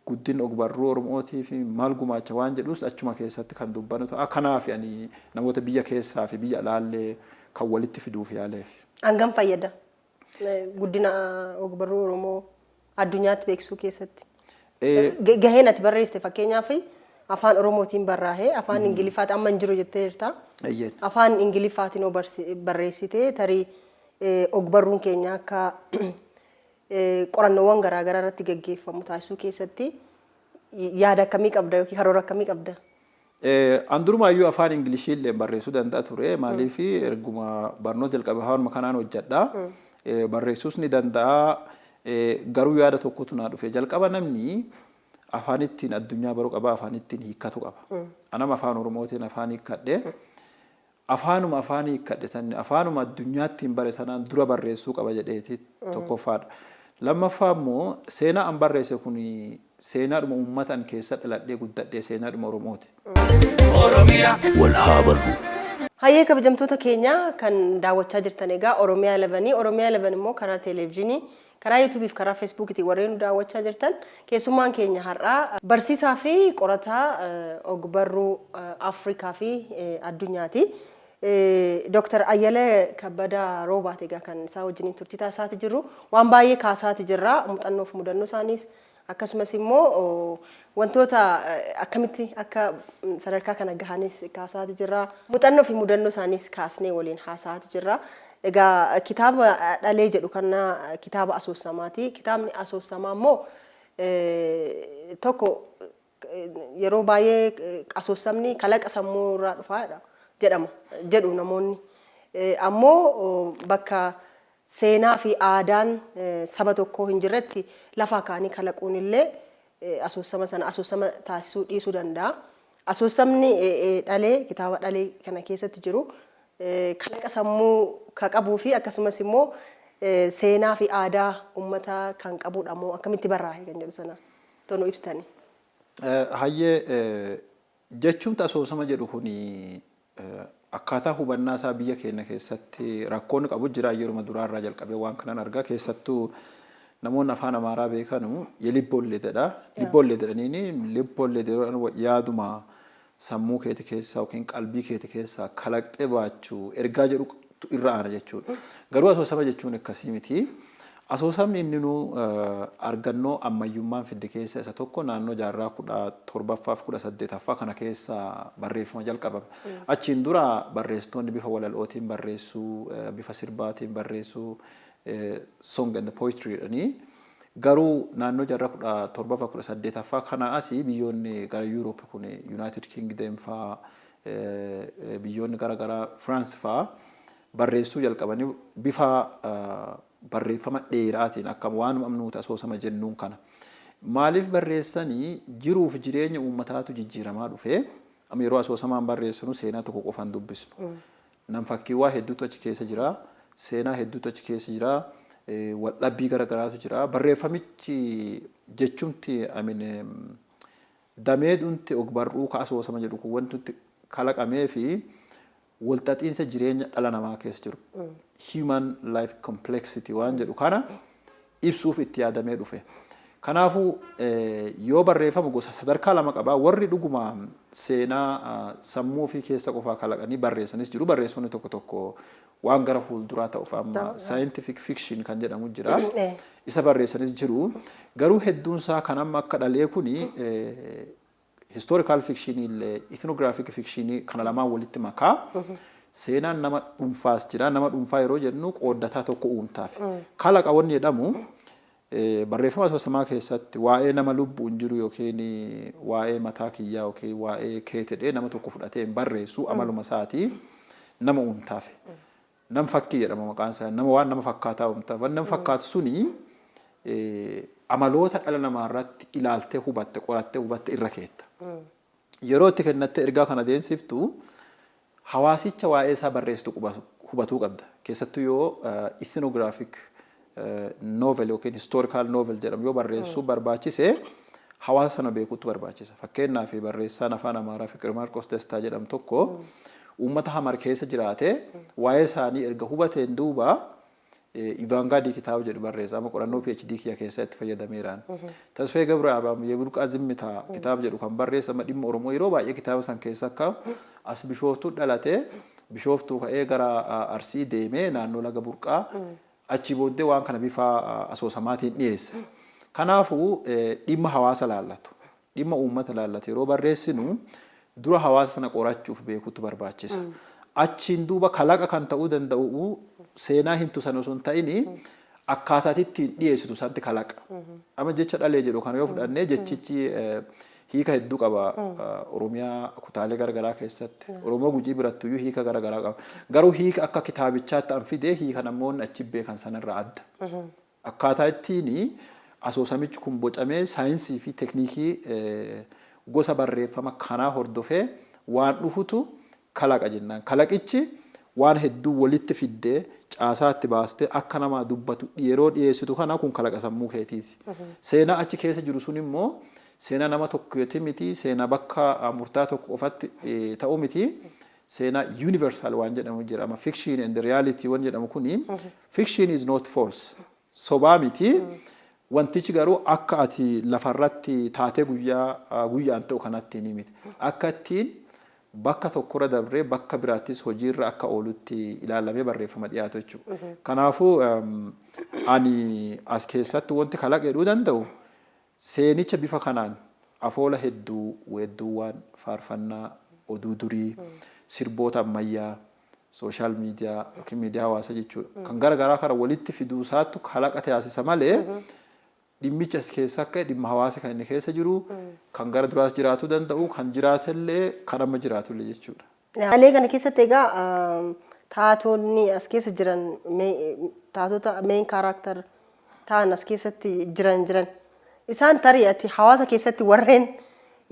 S3: guddin ogbarruu Oromootii fi maal gumaacha waan jedhus achuma keessatti kan dubbanu ta'a. Kanaaf ani namoota biyya keessaa fi biyya alaallee kan walitti fiduuf yaaleef.
S2: Hangam fayyada guddina ogbarruu Oromoo addunyaatti beeksisuu keessatti? Gaheen ati barreessite fakkeenyaaf afaan Oromootiin barraa'ee afaan Ingiliffaatiin amma hin jiru jettee jirta. Afaan Ingiliffaatiin barreessite tarii ogbarruun keenya akka qorannoowwan garaagaraa irratti gaggeeffamu taasisuu keessatti yaada akkamii qabda yookiin karoora akkamii qabda?
S3: Andurumaayyuu afaan Ingilishii illee barreessuu danda'a ture. Maaliif erguma barnoota jalqabe hawaasuma kanaan hojjedha. Barreessuus ni danda'a. Garuu yaada tokkotu naa dhufe jalqaba namni afaan ittiin addunyaa baruu qaba, afaan ittiin hiikkatu qaba. Anam afaan Oromootiin afaan hiikkadhe. Afaanuma afaan hiikkadhe sanni afaanuma addunyaattiin bare sanaan dura barreessuu qaba jedheeti tokkoffaadha. Lammaffaa immoo seenaa an barreesse kun seenaadhuma uummatan keessa dhaladhee guddadhee seenaadhuma Oromooti.
S1: Oromiyaa wal haa barru.
S2: Hayyee kabajamtoota keenya kan daawwachaa jirtan egaa Oromiyaa 11 Oromiyaa 11 immoo karaa televezyiinii karaa YouTube fi karaa Facebook warreen daawwachaa jirtan keessummaan keenya har'aa barsiisaa fi qorataa ogbarruu Afrikaa fi addunyaati. Dr. Ayyalee Kabbadaa Roobaat egaa kan isaa wajjin turtii taasisaa jirru waan baay'ee kaasaati jirra muuxannoo fi mudannoo isaaniis akkasumas immoo wantoota akkamitti akka sadarkaa kana gahanis kaasaati jirra muuxannoo fi mudannoo isaaniis kaasnee waliin haasaati jirra. Egaa kitaaba dhalee jedhu kana kitaaba asoosamaati. Kitaabni asoosamaa immoo tokko yeroo baay'ee asoosamni kalaqa sammuu irraa dhufaadha jedhu namoonni. Ammoo bakka seenaa fi aadaan saba tokkoo hin jirretti lafa kaanii kalaquun illee asoosama sana asoosama taasisuu dhiisuu danda'a. Asoosamni dhalee kitaaba dhalee kana keessatti jiru kalaqa sammuu kan qabuu fi akkasumas immoo seenaa fi aadaa uummataa kan qabudha moo akkamitti barraa'e kan jedhu sana tonu ibsitanii.
S3: Hayyee jechuun asoosama jedhu kuni akkaataa hubannaa isaa biyya keenya keessatti rakkoon qabu jira yeroo duraarraa jalqabee waan kanan argaa keessattuu namoonni afaan Amaaraa beekanu yelibboolleedha. Libboollee yaaduma sammuu keeti keessaa yookiin qalbii keeti keessaa kalaqxee baachuu ergaa jedhu irra aana jechuudha. Garuu asoosama jechuun akkasii miti. Asoosamni inni nu argannoo ammayyummaan fidde keessa isa tokko naannoo jaarraa 17ffaa fi 18ffaa kana keessa barreeffama jalqabame. Achiin dura barreessitoonni bifa walalootiin barreessuu, bifa sirbaatiin barreessuu, song and poetry jedhanii garuu naannoo jaarraa 17ffaa 18ffaa kana asii biyyoonni gara Europe kun United Kingdom faa biyyoonni gara gara France faa barreessuu jalqabanii bifa barreeffama dheeraatiin akka waan amnuuti asoosama jennuun kana. Maaliif barreessanii jiruuf jireenya uummataatu jijjiiramaa dhufe amma yeroo asoosamaan barreessinu seenaa tokko qofaan dubbisnu. Nam fakkiiwwan hedduutu achi keessa jira, seenaa hedduutu achi keessa jira, waldhabbii garaagaraatu jira. Barreeffamichi jechuunti damee dhunti ogbarruu ka asoosama jedhu kun wanti kalaqamee fi walxaxiinsa jireenya dhala namaa keessa jiru. Human life complexity waan jedhu kana ibsuuf itti yaadamee dhufe. Kanaafuu yoo barreeffama gosa sadarkaa lama qaba warri dhuguma seenaa sammuu fi keessa qofaa kalaqanii barreessanis jiru. Barreessonni tokko tokko waan gara fuulduraa ta'uuf amma scientific fiction kan jedhamu jira. Isa barreessanis jiru. Garuu hedduun isaa kan amma akka dhalee kuni historical fiction illee ethnographic fiction kana lamaan walitti makaa seenaan nama dhuunfaas jira. Nama dhuunfaa yeroo jennu qooddataa tokko uumtaaf. Kalaqa wanni jedhamu barreeffama asoosamaa keessatti waa'ee nama lubbuun jiru yookiin waa'ee mataa kiyyaa yookiin waa'ee keetedhee nama tokko fudhatee barreessu amaluma isaatii nama uumtaaf. Nam fakkii jedhama maqaan isaa nama waan nama fakkaataa uumtaaf. Waan nama fakkaatu suni amaloota dhala namaa irratti ilaaltee hubatte qorattee hubatte irra keetta. Yeroo itti kennattee ergaa kana deemsiftu hawaasicha waa'ee isaa barreessitu hubatuu qabda. Keessattuu yoo ethnographic novel yookiin historical novel jedhamu yoo barreessuu barbaachise hawaasa sana beekuutu barbaachisa. Fakkeenyaaf barreessaan afaan Amaaraa Fiqir Maarqos Destaa jedhamu tokko uummata Hamar keessa jiraate waa'ee isaanii erga hubateen duuba Ivaangaadii kitaaba jedhu barreessa amma qorannoo PhD kiyya keessatti fayyadameeraan. Tasfee Gabraam Yeburqaa Zimmitaa kitaaba jedhu kan barreessa amma dhimma Oromoo yeroo baay'ee kitaaba san keessa akka as Bishooftuu dhalatee Bishooftuu ka'ee gara Arsii deemee naannoo laga Burqaa achi booddee waan kana bifa asoosamaatiin dhiyeessa. Kanaafuu dhimma hawaasa laallatu dhimma uummata laallatu yeroo barreessinu dura hawaasa sana qorachuuf beekutu barbaachisa. Achiin duuba kalaqa kan ta'uu danda'u seenaa himtu sana osoo hin ta'in akkaataa ittiin dhiyeessitu santi kalaqa. Amma jecha dhalee jedhu kan yoo fudhannee jechichi hiika hedduu qaba Oromiyaa kutaalee garaagaraa keessatti. Oromoo Gujii birattuyyuu hiika garaagaraa qaba. Garuu hiika akka kitaabichaatti an fidee hiika namoonni achi beekan sanarraa adda. Akkaataa ittiin asoosamichi kun bocamee saayinsii fi tekniikii gosa barreeffama kanaa hordofee waan dhufutu kalaqa jennaan. Kalaqichi waan hedduu walitti fiddee caasaatti baastee akka namaa dubbatu yeroo dhiyeessitu kana kun kalaqa sammuu keetiiti. Seenaa achi keessa jiru sun immoo seenaa nama tokkooti miti, seenaa bakka murtaa tokko qofatti ta'u miti. Seenaa universal waan jedhamu jedhama. Fiction and reality waan jedhamu kuni fiction is not false. Sobaa miti. Wantichi garuu akka ati lafarratti taatee guyyaan ta'u kanatti ni miti. Akka ittiin bakka tokkorra dabree bakka biraattis hojiirra akka oolutti ilaalamee barreeffama dhiyaatu jechuudha. Kanaafuu ani as keessatti wanti kalaquu danda'u seenicha bifa kanaan afoola hedduu weedduuwwan faarfannaa oduu durii sirboota ammayyaa sooshaal miidiyaa yookiin miidiyaa hawaasaa jechuudha. Kan garaagaraa kana walitti fiduu isaattu kalaqa taasisa malee dhimmicha as keessa akka dhimma hawaasa kan inni keessa jiru kan gara duraas jiraatu danda'u kan jiraatellee kan amma jiraatullee jechuudha.
S2: Alee kana keessatti egaa taatonni as keessa jiran taatota main kaaraakter ta'an as keessatti jiran isaan tarii ati hawaasa keessatti warreen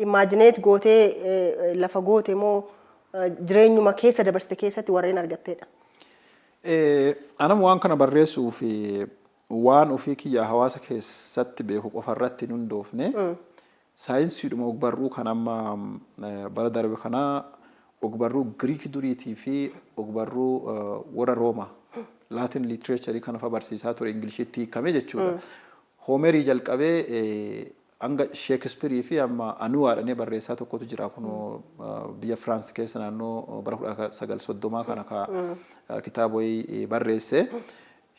S2: imaajineet gootee lafa goote moo jireenyuma keessa dabarsite keessatti warreen argatteedha.
S3: Anam waan kana barreessuuf waan ofii kiyyaa hawaasa keessatti beeku qofarratti hin hundoofne saayinsiidhuma ogbarruu kan amma bara darbe kanaa ogbarruu Giriik duriitii fi ogbarruu warra Roomaa Laatin liitiracharii kan of barsiisaa ture Ingiliishitti hiikame jechuudha. Hoomerii jalqabee hanga Sheekispiirii fi amma Anuwaadhanii barreessaa tokkotu jira kunoo biyya Firaans keessa naannoo bara 1930 kana kitaabota barreesse.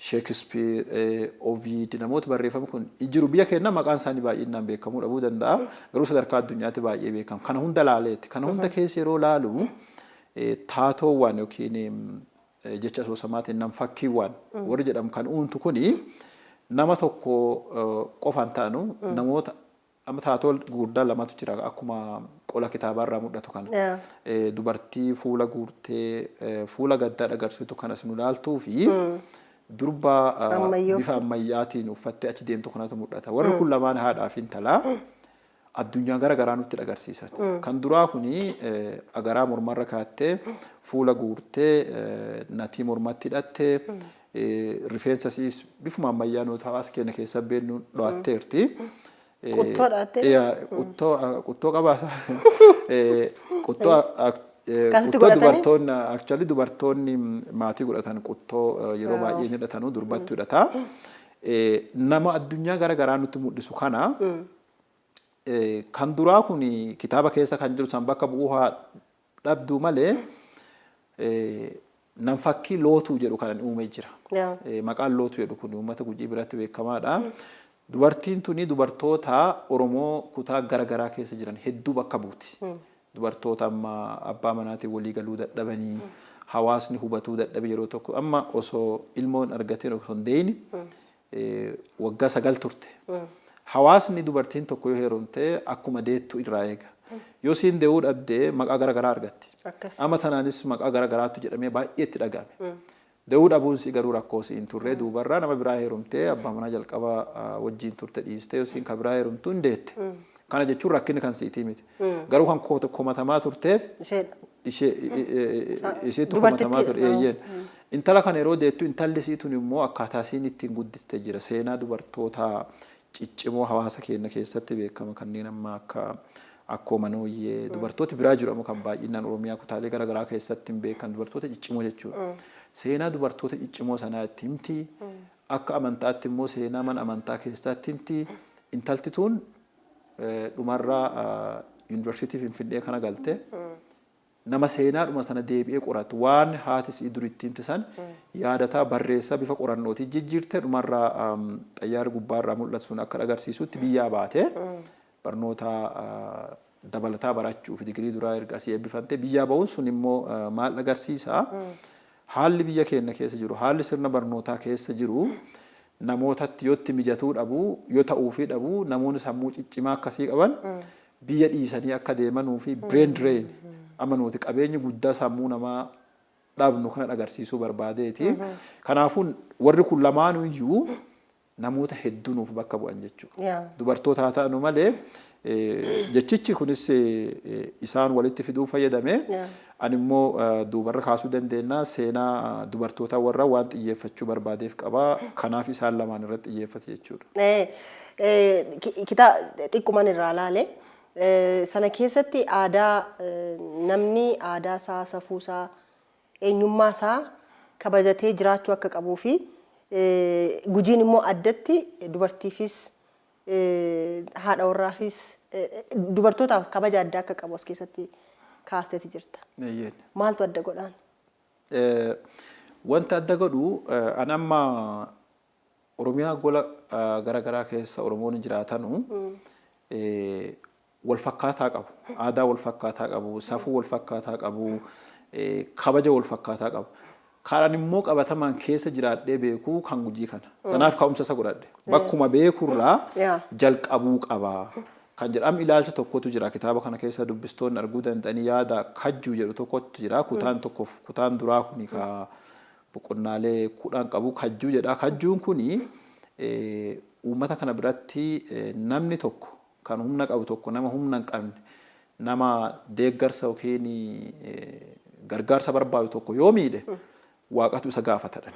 S3: Shakespeare, Ovid, namoota barreeffama kun jiru biyya keenya maqaan isaanii baay'inaan beekamuu dhabuu danda'a. Garuu sadarkaa addunyaatti baay'ee beekamu. Kana hunda laaleetti. Kana hunda keessa yeroo laalu taatoowwan yookiin jecha asoosamaatiin nam fakkiiwwan warri jedhamu kan uuntu kuni nama tokko qofaan ta'anu namoota amma taatoo gurguddaa lamatu jira akkuma qola kitaabaarraa mul'atu kana. Dubartii fuula guurtee fuula gaddaa agarsiistu kanas nu laaltuu fi durba bifa ammayyaatiin uffattee achi deemtu kanatu mul'ata. Warri kun lamaan haadhaa fi intalaa addunyaa garaagaraa nutti agarsiisan. Kan duraa kuni agaraa mormarra kaattee fuula guurtee natii mormatti hidhattee rifeensa siis bifuma ammayyaa nuti hawaasa keenya keessa beeknu dho'atteerti.
S2: Quttoo dhaattee?
S3: Quttoo qabaasa. Quttoo dubartoonni actually dubartoonni maatii godhatan quttoo yeroo baay'ee hidhatanu durbattu hidhata. Nama addunyaa garaagaraa nutti mul'isu kana kan duraa kun kitaaba keessa kan jiru san bakka bu'uu dhabdu malee nam fakkii lootuu jedhu kan uumee jira. Maqaan lootuu jedhu kun uummata Gujii biratti beekamaadha. Dubartiin tuni dubartoota Oromoo kutaa garaagaraa keessa jiran hedduu bakka buuti. Dubartoota amma abbaa manaatiin walii galuu dadhabanii hawaasni hubatuu dadhabe yeroo tokko amma osoo ilmoon argateen osoo hin deeyni waggaa 9 turte. Hawaasni dubartiin tokko yoo heerumte akkuma deettu irraa eega. Yoo siin deewuu dhabdee maqaa garaagaraa argatti. Amma tanaanis maqaa garaagaraatu jedhamee baay'ee itti dhaga'ame. Deewuu dhabuun si garuu rakkoo si hin turre duubarraa nama biraa heerumtee abbaa manaa jalqaba wajjin turte dhiistee yoo siin ka biraa heerumtu hin deette. Kana jechuun rakkinni kan siitii miti. Garuu kan komatamaa turteef isheetu komatamaa ture. Intala kana yeroo deettu intalli siitun immoo akkaataa isiin ittiin guddiste jira. Seenaa dubartoota ciccimoo hawaasa keenya keessatti beekama kanneen amma akka akkuma nooyyee dubartooti biraa jiru amma kan baay'inaan Oromiyaa kutaalee garaagaraa keessatti hin beekan dubartoota ciccimoo jechuudha. Seenaa dubartoota ciccimoo sanaa itti himti akka amantaatti immoo seenaa mana amantaa keessatti intalti tun dhumarraa yuunivarsiitii Finfinnee kana galte nama seenaadhuma sana deebi'ee qoratu waan haati isii duritti himte san yaadataa barreessaa bifa qorannootii jijjiirte dhumarraa xayyaara gubbaarraa mul'atu sun akka agarsiisutti biyyaa baate barnoota dabalataa barachuuf digirii duraa erga asii eebbifamte biyyaa ba'uun sun immoo maal agarsiisa haalli biyya keenya keessa jiru haalli sirna barnootaa keessa jiru namootatti yotti mijatuu dhabu yoo ta'uufii dhabu namoonni sammuu ciccimaa akkasii qaban biyya dhiisanii akka deemanuu fi brain drain amanuuti qabeenyi guddaa sammuu namaa dhabnu kana agarsiisuu barbaadeeti. Kanaafuu warri kun lamaanuu iyyuu namoota hedduunuuf bakka bu'an jechuudha. Dubartoota haa ta'anu malee jechichi kunis isaan walitti fiduu fayyadame ani immoo duubarra kaasuu dandeenya seenaa dubartoota warra waan xiyyeeffachuu barbaadeef qabaa kanaaf isaan lamaan irratti xiyyeeffate jechuudha.
S2: Kitaaba xiqqooman irraa ilaale sana keessatti aadaa namni aadaa isaa safuu isaa eenyummaa isaa kabajatee jiraachuu akka qabuu fi gujiin immoo addatti dubartiifis haadha warraafis dubartootaaf kabaja addaa akka qabu as keessatti kaasteeti jirta. Maaltu adda godhaan?
S3: Wanta adda godhu an amma Oromiyaa gola garaagaraa keessa Oromoon jiraatanu wal fakkaataa qabu. Aadaa wal fakkaataa qabu, safuu wal fakkaataa qabu, kabaja wal fakkaataa qabu. Karan immoo qabatamaan keessa jiraadhee beekuu kan gujii kana. Sanaaf ka'umsa isa godhadhe. Bakkuma beekurraa jalqabuu qaba. Kan jedhamu ilaalcha tokkotu jira kitaaba kana keessa dubbistoonni arguu danda'anii yaada kajjuu jedhu tokkotu jira. Kutaan tokkoof kutaan duraa kuni ka boqonnaalee 10 qabu kajjuu jedha. Kajjuun kuni uummata kana biratti namni tokko kan humna qabu tokko nama humna hin qabne nama deeggarsa yookiin gargaarsa barbaadu tokko yoo miidhe waaqatu isa gaafatadha.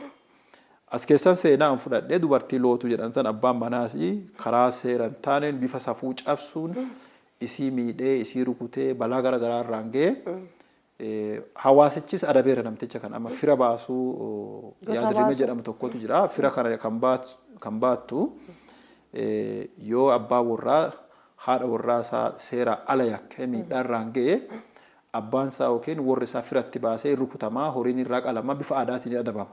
S3: As keessan seenaan fudhadhee dubartii lootuu jedhan san abbaan manaas karaa seeran taaneen bifa safuu cabsuun isii miidhee isii rukutee balaa garaagaraa irraan ga'ee hawaasichis adabeera namticha kan amma fira baasuu yaadirime jedhamu tokkotu jira. Fira kana kan baattu yoo abbaa warraa haadha warraa isaa seera ala yakkee miidhaa irraan ga'ee abbaan isaa yookiin warri isaa firatti baasee rukutamaa horiin irraa qalamaa bifa aadaatiin adabama.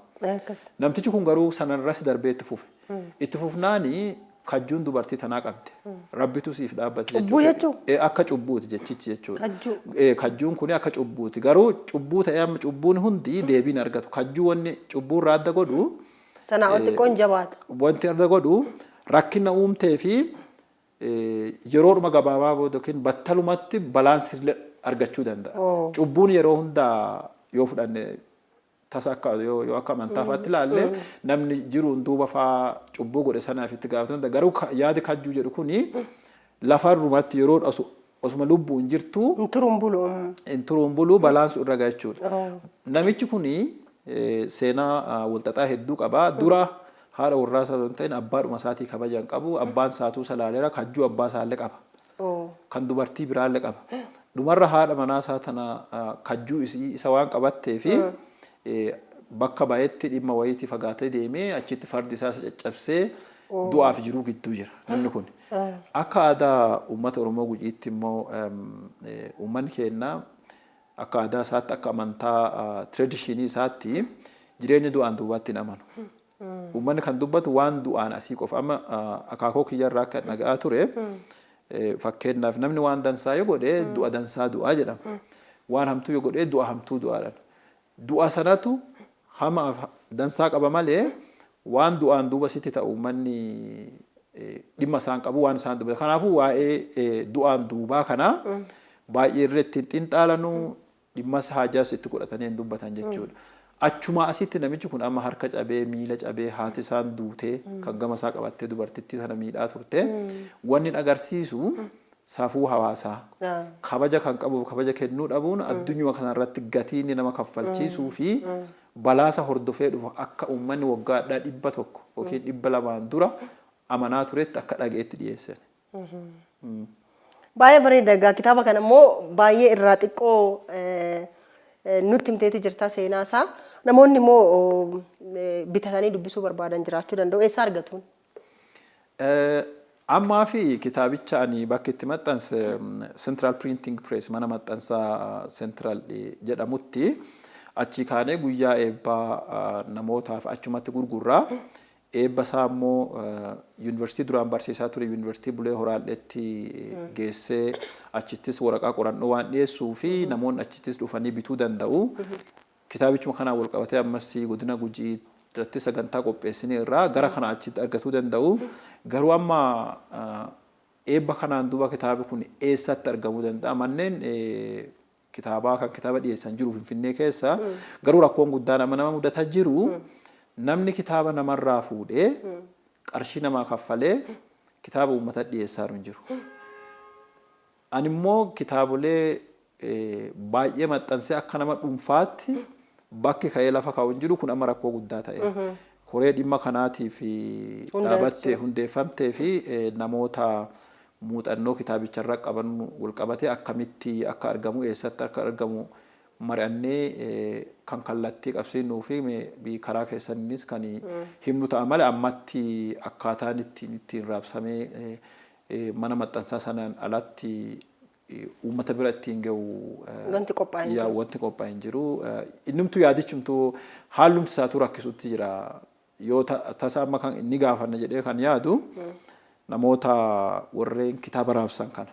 S3: Namtichi kun garuu sanarras darbee itti fufe. Itti fufnaani kajjuun dubartii tanaa qabde. Rabbitu siif dhaabbate jechuudha. Akka cubbuuti jechichi jechuudha. Kajjuun kun akka cubbuuti. Garuu cubbuu ta'ee amma cubbuun hundi deebiin argatu. Kajjuu wanni cubbuu irraa adda godhu.
S2: Sanaa ol xiqqoon jabaata.
S3: Wanti adda godhu rakkina uumtee fi yeroodhuma gabaabaa yookiin battalumatti balaan argachuu danda'a. Cubbuun yeroo hundaa yoo fudhanne tasa akka yoo akka amantaafaatti ilaalle namni jiruun duuba faa cubbuu godhe sanaaf itti gaafatamudha. Garuu yaadi kajjuu jedhu kuni lafarrumatti yeroo osuma lubbuun jirtu inturuun bulu balaan sun irra gaha jechuudha. Namichi kuni seenaa walxaxaa hedduu qaba. Dura haadha warraa isaa osoo hin ta'in abbaadhuma isaatii kabajan qabu. Abbaan isaatuu salaaleera kajjuu abbaa isaallee qaba. Kan dubartii biraallee qaba. Dhumarra haadha manaa isaa tana kajjuu isa waan qabattee fi bakka baay'eetti dhimma wayiitii fagaatee deemee achitti fardi isaa caccabsee du'aaf jiruu gidduu jira namni kun. Akka aadaa uummata Oromoo Gujiitti immoo uummanni keenya akka aadaa isaatti akka amantaa tradishinii isaatti jireenya du'aan duubaatti hin amanu. Uummanni kan dubbatu waan du'aan asii qofa amma akaakoo kiyyarraa akka dhaga'aa ture. Fakkeenyaaf namni waan dansaa yoo godhe du'a dansaa du'aa jedhama. Waan hamtuu yoo godhe du'a hamtuu du'aadhaan. Du'a sanatu hamaaf dansaa qaba malee waan du'aan duuba sitti ta'u uummanni dhimma isaan qabu waan isaan dubbatu. Kanaafuu waa'ee du'aan duubaa kana baay'ee irratti ittiin xiinxaalanu dhimma haajaas itti godhatanii hin dubbatan jechuudha. Achuma asitti namichi kun amma harka cabee miila cabee haati isaan duutee kan gama isaa qabattee dubartittii sana miidhaa turte wanni agarsiisu safuu hawaasaa kabaja kan qabuuf kabaja kennuu dhabuun addunyaa kanarratti gatii inni nama kaffalchiisuu fi balaasa hordofee dhufu akka uummanni waggaadhaa 100 yookiin 200 dura amanaa turetti akka dhageetti dhiyeessan.
S2: Baay'ee bareeda. Kitaaba kana immoo baay'ee irraa xiqqoo nutti himteeti jirta seenaa isaa. Namoonni immoo bitatanii dubbisuu barbaadan jiraachuu danda'u. Eessa argatuun?
S3: Ammaa fi kitaabicha ani bakki itti maxxanse Central Printing Press mana maxxansaa Central jedhamutti achi kaanee guyyaa eebbaa namootaaf achumatti gurgurraa. Eebba isaa immoo yuunivarsiitii duraan barsiisaa ture yuunivarsiitii Bulee Horaalleetti geessee achittis waraqaa qorannoo waan dhiyeessuu fi namoonni achittis dhufanii bituu danda'u. Kitaabichuma kanaan wal qabatee ammas godina Gujii irratti sagantaa qopheessinee irraa gara kana achitti argatuu danda'u. Garuu amma eebba kanaan duuba kitaabi kun eessatti argamuu danda'a? Manneen kitaabaa kan kitaaba dhiyeessan jiru Finfinnee keessa. Garuu rakkoon guddaan amma nama mudataa jiru. Namni kitaaba namarraa fuudhee qarshii namaa kaffalee kitaaba uummata dhiyeessaa hin jiru. Ani immoo kitaabolee baay'ee maxxansee akka nama dhuunfaatti bakki ka'ee lafa kaa'u hin jiru kun amma rakkoo guddaa ta'e. Koree dhimma kanaatiif dhaabattee hundeeffamtee fi namoota muuxannoo kitaabicharra qaban wal qabatee akkamitti akka argamu eessatti akka argamu mari'annee kan kallattii qabsiisnuu fi karaa keessanis kan himnu ta'a malee ammatti akkaataan ittiin raabsamee mana maxxansaa sanaan alatti uummata bira ittiin gahu wanti qophaa'e hin jiru. Innumtu yaadichumtu haalumti isaatu rakkisutti jira. Yoo tasa amma kan inni gaafanna jedhee kan yaadu namoota warreen kitaaba raabsan kana.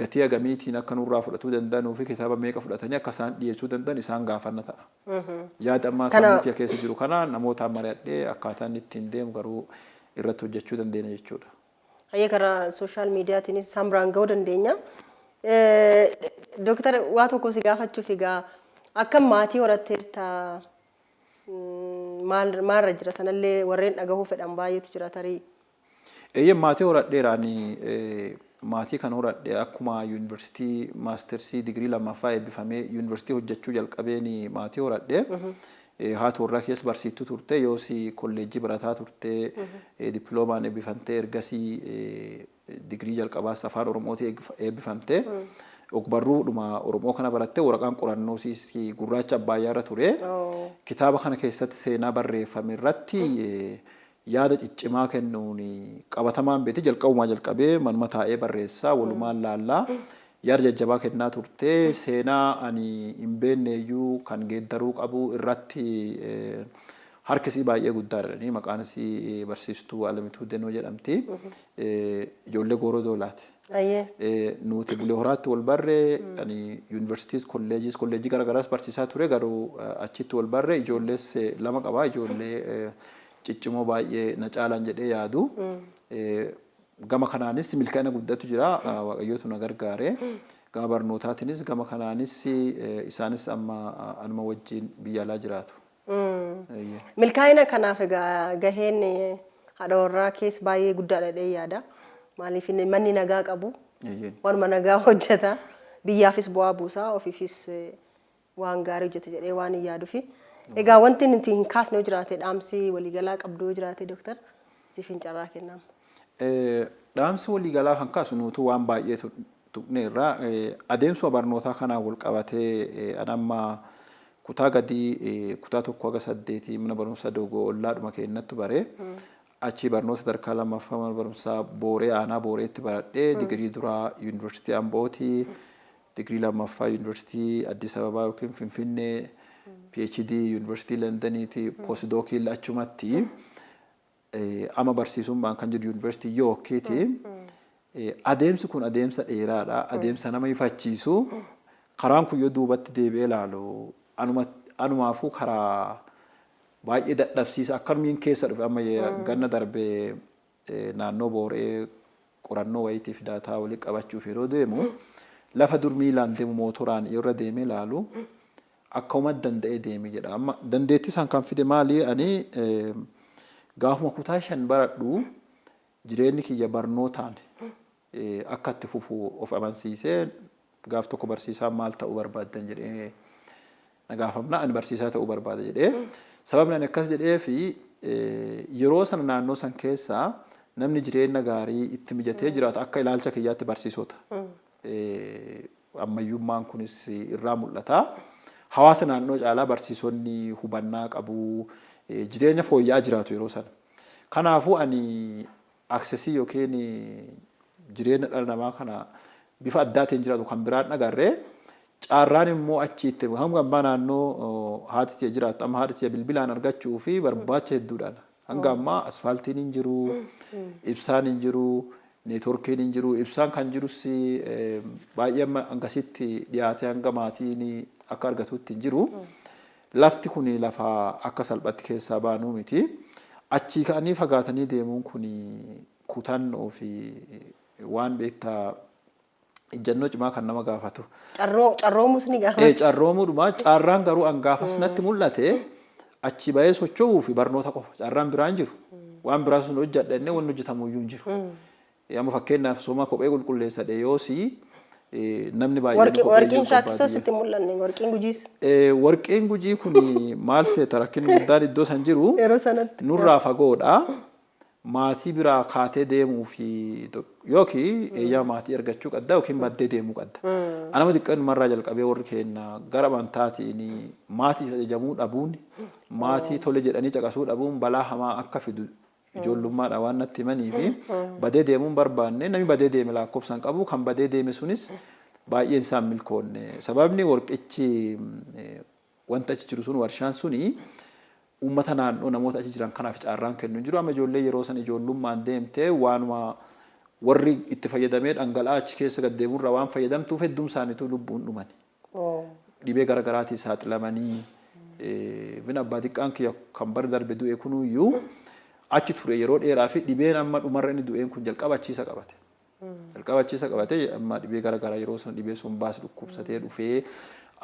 S3: Gatii agamiitiin akka nurraa fudhatuu danda'anuu fi kitaaba meeqa fudhatanii akka isaan dhiyeessuu danda'an isaan gaafanna ta'a. Yaada ammaa sammuu kee keessa jiru kana namoota mari'adhee akkaataan ittiin deemu garuu irratti hojjechuu dandeenya jechuudha.
S2: Hayyee karaa sooshaal miidiyaatiinis isaan biraan ga'uu dandeenya. Dooktar waa tokko si gaafachuuf egaa akka maatii horatteerta maalirra jira sanallee warreen dhagahuu fedhan baay'eetu jira tarii.
S3: Maatii horadheeraanii maatii kan horadhe akkuma yuunivarsiitii maastersii digirii lammaffaa eebbifamee yuunivarsiitii hojjechuu jalqabeen maatii horadhe. Haati warraa keessa barsiistuu turte yoosi kolleejjii barataa turte dippiloomaan eebbifamtee ergasii digirii jalqabaas afaan Oromooti eebbifamtee. Ogbarruudhuma Oromoo kana barattee waraqaan qorannoo gurraacha Abbaayyaarra ture. Kitaaba kana keessatti seenaa barreeffame irratti yaada ciccimaa kennuun qabatamaan beeti jalqabumaa jalqabee manuma taa'ee barreessaa walumaan laallaa yaada jajjabaa kennaa turte. Seenaa ani hin beekneyyuu kan geeddaruu qabu irratti harkisii baay'ee guddaadha. Maqaan isii barsiistuu Alamituu Denoo jedhamti. Ijoollee Gooroo Doolaati. Nuti Bulee Horaatti wal barree yuunivarsiitiis kolleejjii garaagaraas barsiisaa ture garuu achitti wal barree ijoollees lama qabaa ijoollee ciccimoo baay'ee na caalan jedhee yaadu. Gama kanaanis milkaa'ina guddatu jira waaqayyootu na gargaare. Gama barnootaatiinis gama kanaanis isaanis amma anuma wajjin biyya alaa jiraatu.
S2: Milkaa'ina kanaaf egaa gaheen haadha warraa keessa baay'ee guddaadha jedhee yaada. Maaliif manni nagaa qabu wanuma nagaa hojjeta biyyaafis bu'aa buusaa ofiifis waan gaarii hojjeta jedhee waan hin yaaduufi. Egaa wanti nuti hin kaasne jiraate dhaamsi waliigalaa qabdu jiraate dooktar siif hin carraa kennamu.
S3: Dhaamsi waliigalaa kan kaasu nuti waan baay'ee tuqneerra adeemsa barnootaa kanaan wal qabatee anamma kutaa gadii kutaa 1-8 mana barumsa Doogoo Ollaadhuma keenyatti baree. Achi barnoota sadarkaa lammaffaa mana barumsaa Booree aanaa Booreetti baradhee digirii duraa yuunivarsiitii Ambooti digirii lammaffaa yuunivarsiitii Addis Ababaa yookiin Finfinnee PhD yuunivarsiitii Londoniiti poostdookii achumatti amma barsiisummaan kan jiru yuunivarsiitii Yookiiti. Adeemsi kun adeemsa dheeraadha. Adeemsa nama ifachiisu. Karaan kun yoo duubatti deebi'ee ilaalu anumaafuu karaa baay'ee dadhabsiisa akkanumiin keessa dhufe amma ganna darbee naannoo Booree qorannoo wayitiif daataa waliin qabachuuf yeroo deemu lafa dur miilaan deemu mootoraan yeroo deemee ilaalu akkuma danda'ee deeme jedha. Amma dandeettii isaan kan fide maali ani gaafuma kutaa 5 baradhu jireenyi kiyya barnootaan akka itti fufu of amansiisee gaaf tokko barsiisaa maal ta'uu barbaaddan jedhee na gaafamna ani barsiisaa ta'uu barbaada jedhee. Sababni ani akkas jedhee fi yeroo sana naannoo san keessaa namni jireenya gaarii itti mijatee jiraata akka ilaalcha kiyyaatti barsiisota. Ammayyummaan kunis irraa mul'ata. hawaasa naannoo caalaa barsiisonni hubannaa qabu jireenya fooyya'aa jiraatu yeroo sana. Kanaafuu ani aksesii yookiin jireenya dhala namaa kana bifa addaatiin jiraatu kan biraan agarree carraan immoo achiitti hanga ammaa naannoo haati ta'e jiraatu amma haati ta'e bilbilaan argachuu fi barbaacha hedduudhaan hanga ammaa asfaaltiin hin jiru ibsaan hin jiru neetworkiin hin jiru ibsaan kan jirus baay'ee amma hangasitti dhiyaatee hanga maatiin akka argatutti hin jiru lafti kun lafa akka salphatti keessaa baanuu miti achii ka'anii fagaatanii deemuun kun kutannoo fi waan beektaa ijjannoo cimaa kan nama gaafatu.
S2: Carroomus ni gaafata.
S3: Carroomuudhuma carraan garuu hangaafas natti mul'ate achi bahee socho'uu fi barnoota qofa carraan biraan jiru. Waan biraa sun hojjedhannee wanni hojjetamu iyyuu hin jiru. Amma fakkeenyaaf sooma kophee qulqulleessadhe yoosii namni baay'een
S2: warqiin shaakkisoo sitti mul'anne warqiin gujiis.
S3: Warqiin gujii kun maal seeta rakkinni guddaan iddoo san jiru nurraa fagoodha. Maatii biraa kaatee deemuu fi yookiin eeyyaa maatii argachuu qabda yookiin baddee deemuu qabda. Anama xiqqaan marraa jalqabee warri keenya gara amantaatiin maatii ajajamuu dhabuun maatii tole jedhanii caqasuu dhabuun balaa hamaa akka fidu ijoollummaadha waan natti himanii fi badee deemuun barbaanne namni badee deeme lakkoofsaan qabu kan badee deeme sunis baay'een isaan milkoonne. Sababni warqichi wanta achi jiru sun warshaan suni uummata naannoo namoota achi jiran kanaaf carraan kennu jiru amma ijoollee yeroo san ijoollummaan deemtee waanuma warri itti fayyadamee dhangala'aa achi keessa gad deemurra waan fayyadamtuuf hedduun isaaniitu lubbuun dhuman. Dhibee garaagaraatiin saaxilamanii fin abbaa xiqqaan kiyya kan bara darbe du'e kunuyyuu achi ture yeroo dheeraa fi dhibeen amma dhumarra inni du'een kun jalqabachiisa qabate. Jalqabachiisa qabate amma dhibee garagaraa yeroo san dhibee sun baas dhukkubsatee dhufee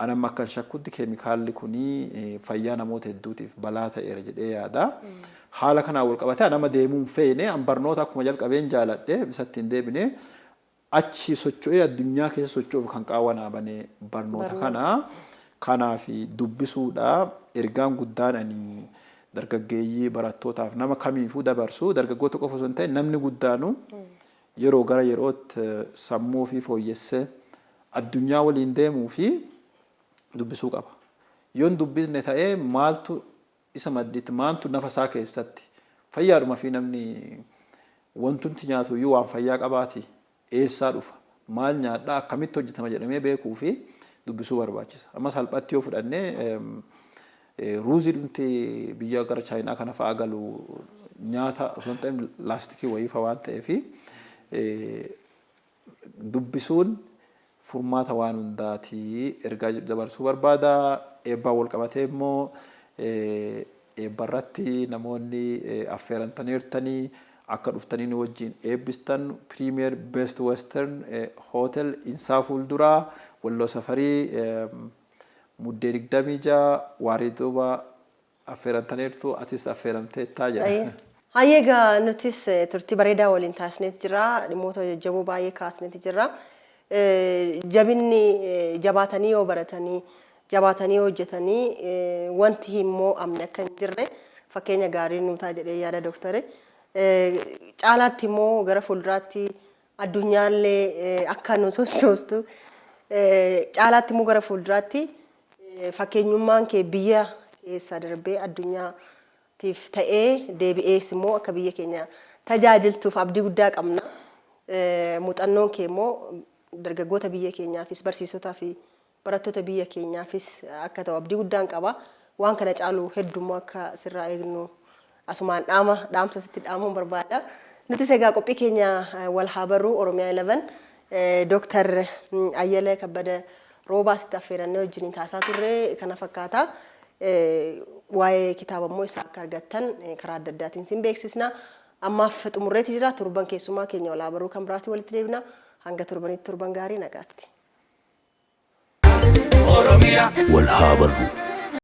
S3: anam akka shakkutti keemikaalli kuni fayyaa namoota hedduutiif balaa ta'eera jedhee yaada. Haala kanaan wal qabatee nama deemuun feene an barnoota akkuma jalqabeen jaaladhe bisatti hin deebine achi socho'ee addunyaa keessa socho'uuf kan qaawwanaa bane barnoota kanaaf dubbisuudha ergaan guddaan ani dargaggeeyyii barattootaaf nama kamiifuu dabarsu dargaggoota qofa osoo hin ta'in namni guddaanu yeroo gara yerootti sammuu fi fooyyessee addunyaa waliin deemuu fi dubbisuu qaba. Yoon dubbisne ta'ee maaltu isa maddiitti maaltu nafa isaa keessatti fayyaadhuma fi namni wantumti nyaatu iyyuu waan fayyaa qabaati eessaa dhufa maal nyaadhaa akkamitti hojjetama jedhamee beekuu fi dubbisuu barbaachisa. Amma salphatti yoo fudhannee ruuzii dhumti biyya gara chaayinaa kana fa'aa galu nyaata osoo hin ta'in laastikii wayiifa waan ta'eef dubbisuun furmaata waan hundaati ergaa dabarsuu barbaada. Eebbaan wal qabatee immoo eebbarratti namoonni affeerantaniirtanii akka dhuftanii nu wajjin eebbistan Premier Best Western Hotel Insaa Fuulduraa Walloo Safarii muddee 26 waarii duuba affeerantaniirtu atis affeeramteettaa jedha.
S2: Hayyeegaa nutis turtii bareedaa waliin taasisneet jira dhimmoota jajjaboo baay'ee kaasneet jira. Jabinni jabaatanii yoo baratanii jabaatanii hojjetanii wanti immoo amna akka hin jirre fakkeenya gaarii nuu ta'a jedhee yaada doktore. Caalaatti immoo gara fuulduraatti addunyaallee akka nu sochoostu caalaatti immoo gara fuulduraatti fakkeenyummaan kee biyya keessa darbee addunyaatiif ta'ee deebi'ees immoo akka biyya keenya tajaajiltuuf abdii guddaa qabna. Muuxannoon kee immoo dargaggoota biyya keenyaafis barsiisotaa fi barattoota biyya keenyaafis akka ta'u abdii guddaan qaba. Waan kana caalu heddummoo akka sirraa eegnu asumaan dhaamsa sitti dhaamuun barbaada. Nutis egaa qophii keenya wal haa barruu Oromiyaa 11 Dr. Ayyalee Kabbada Roobaa sitti affeerannee wajjin taasaa turre kana fakkaata. Waa'ee kitaaba immoo isaa akka argattan karaa adda addaatiin sin beeksisna. Ammaaf xumurreeti jira turban keessumaa keenya wal haa barruu kan biraatti walitti deebina. Hanga turbanitti turban gaarii nagaatti.
S1: Oromia wal haa barruu.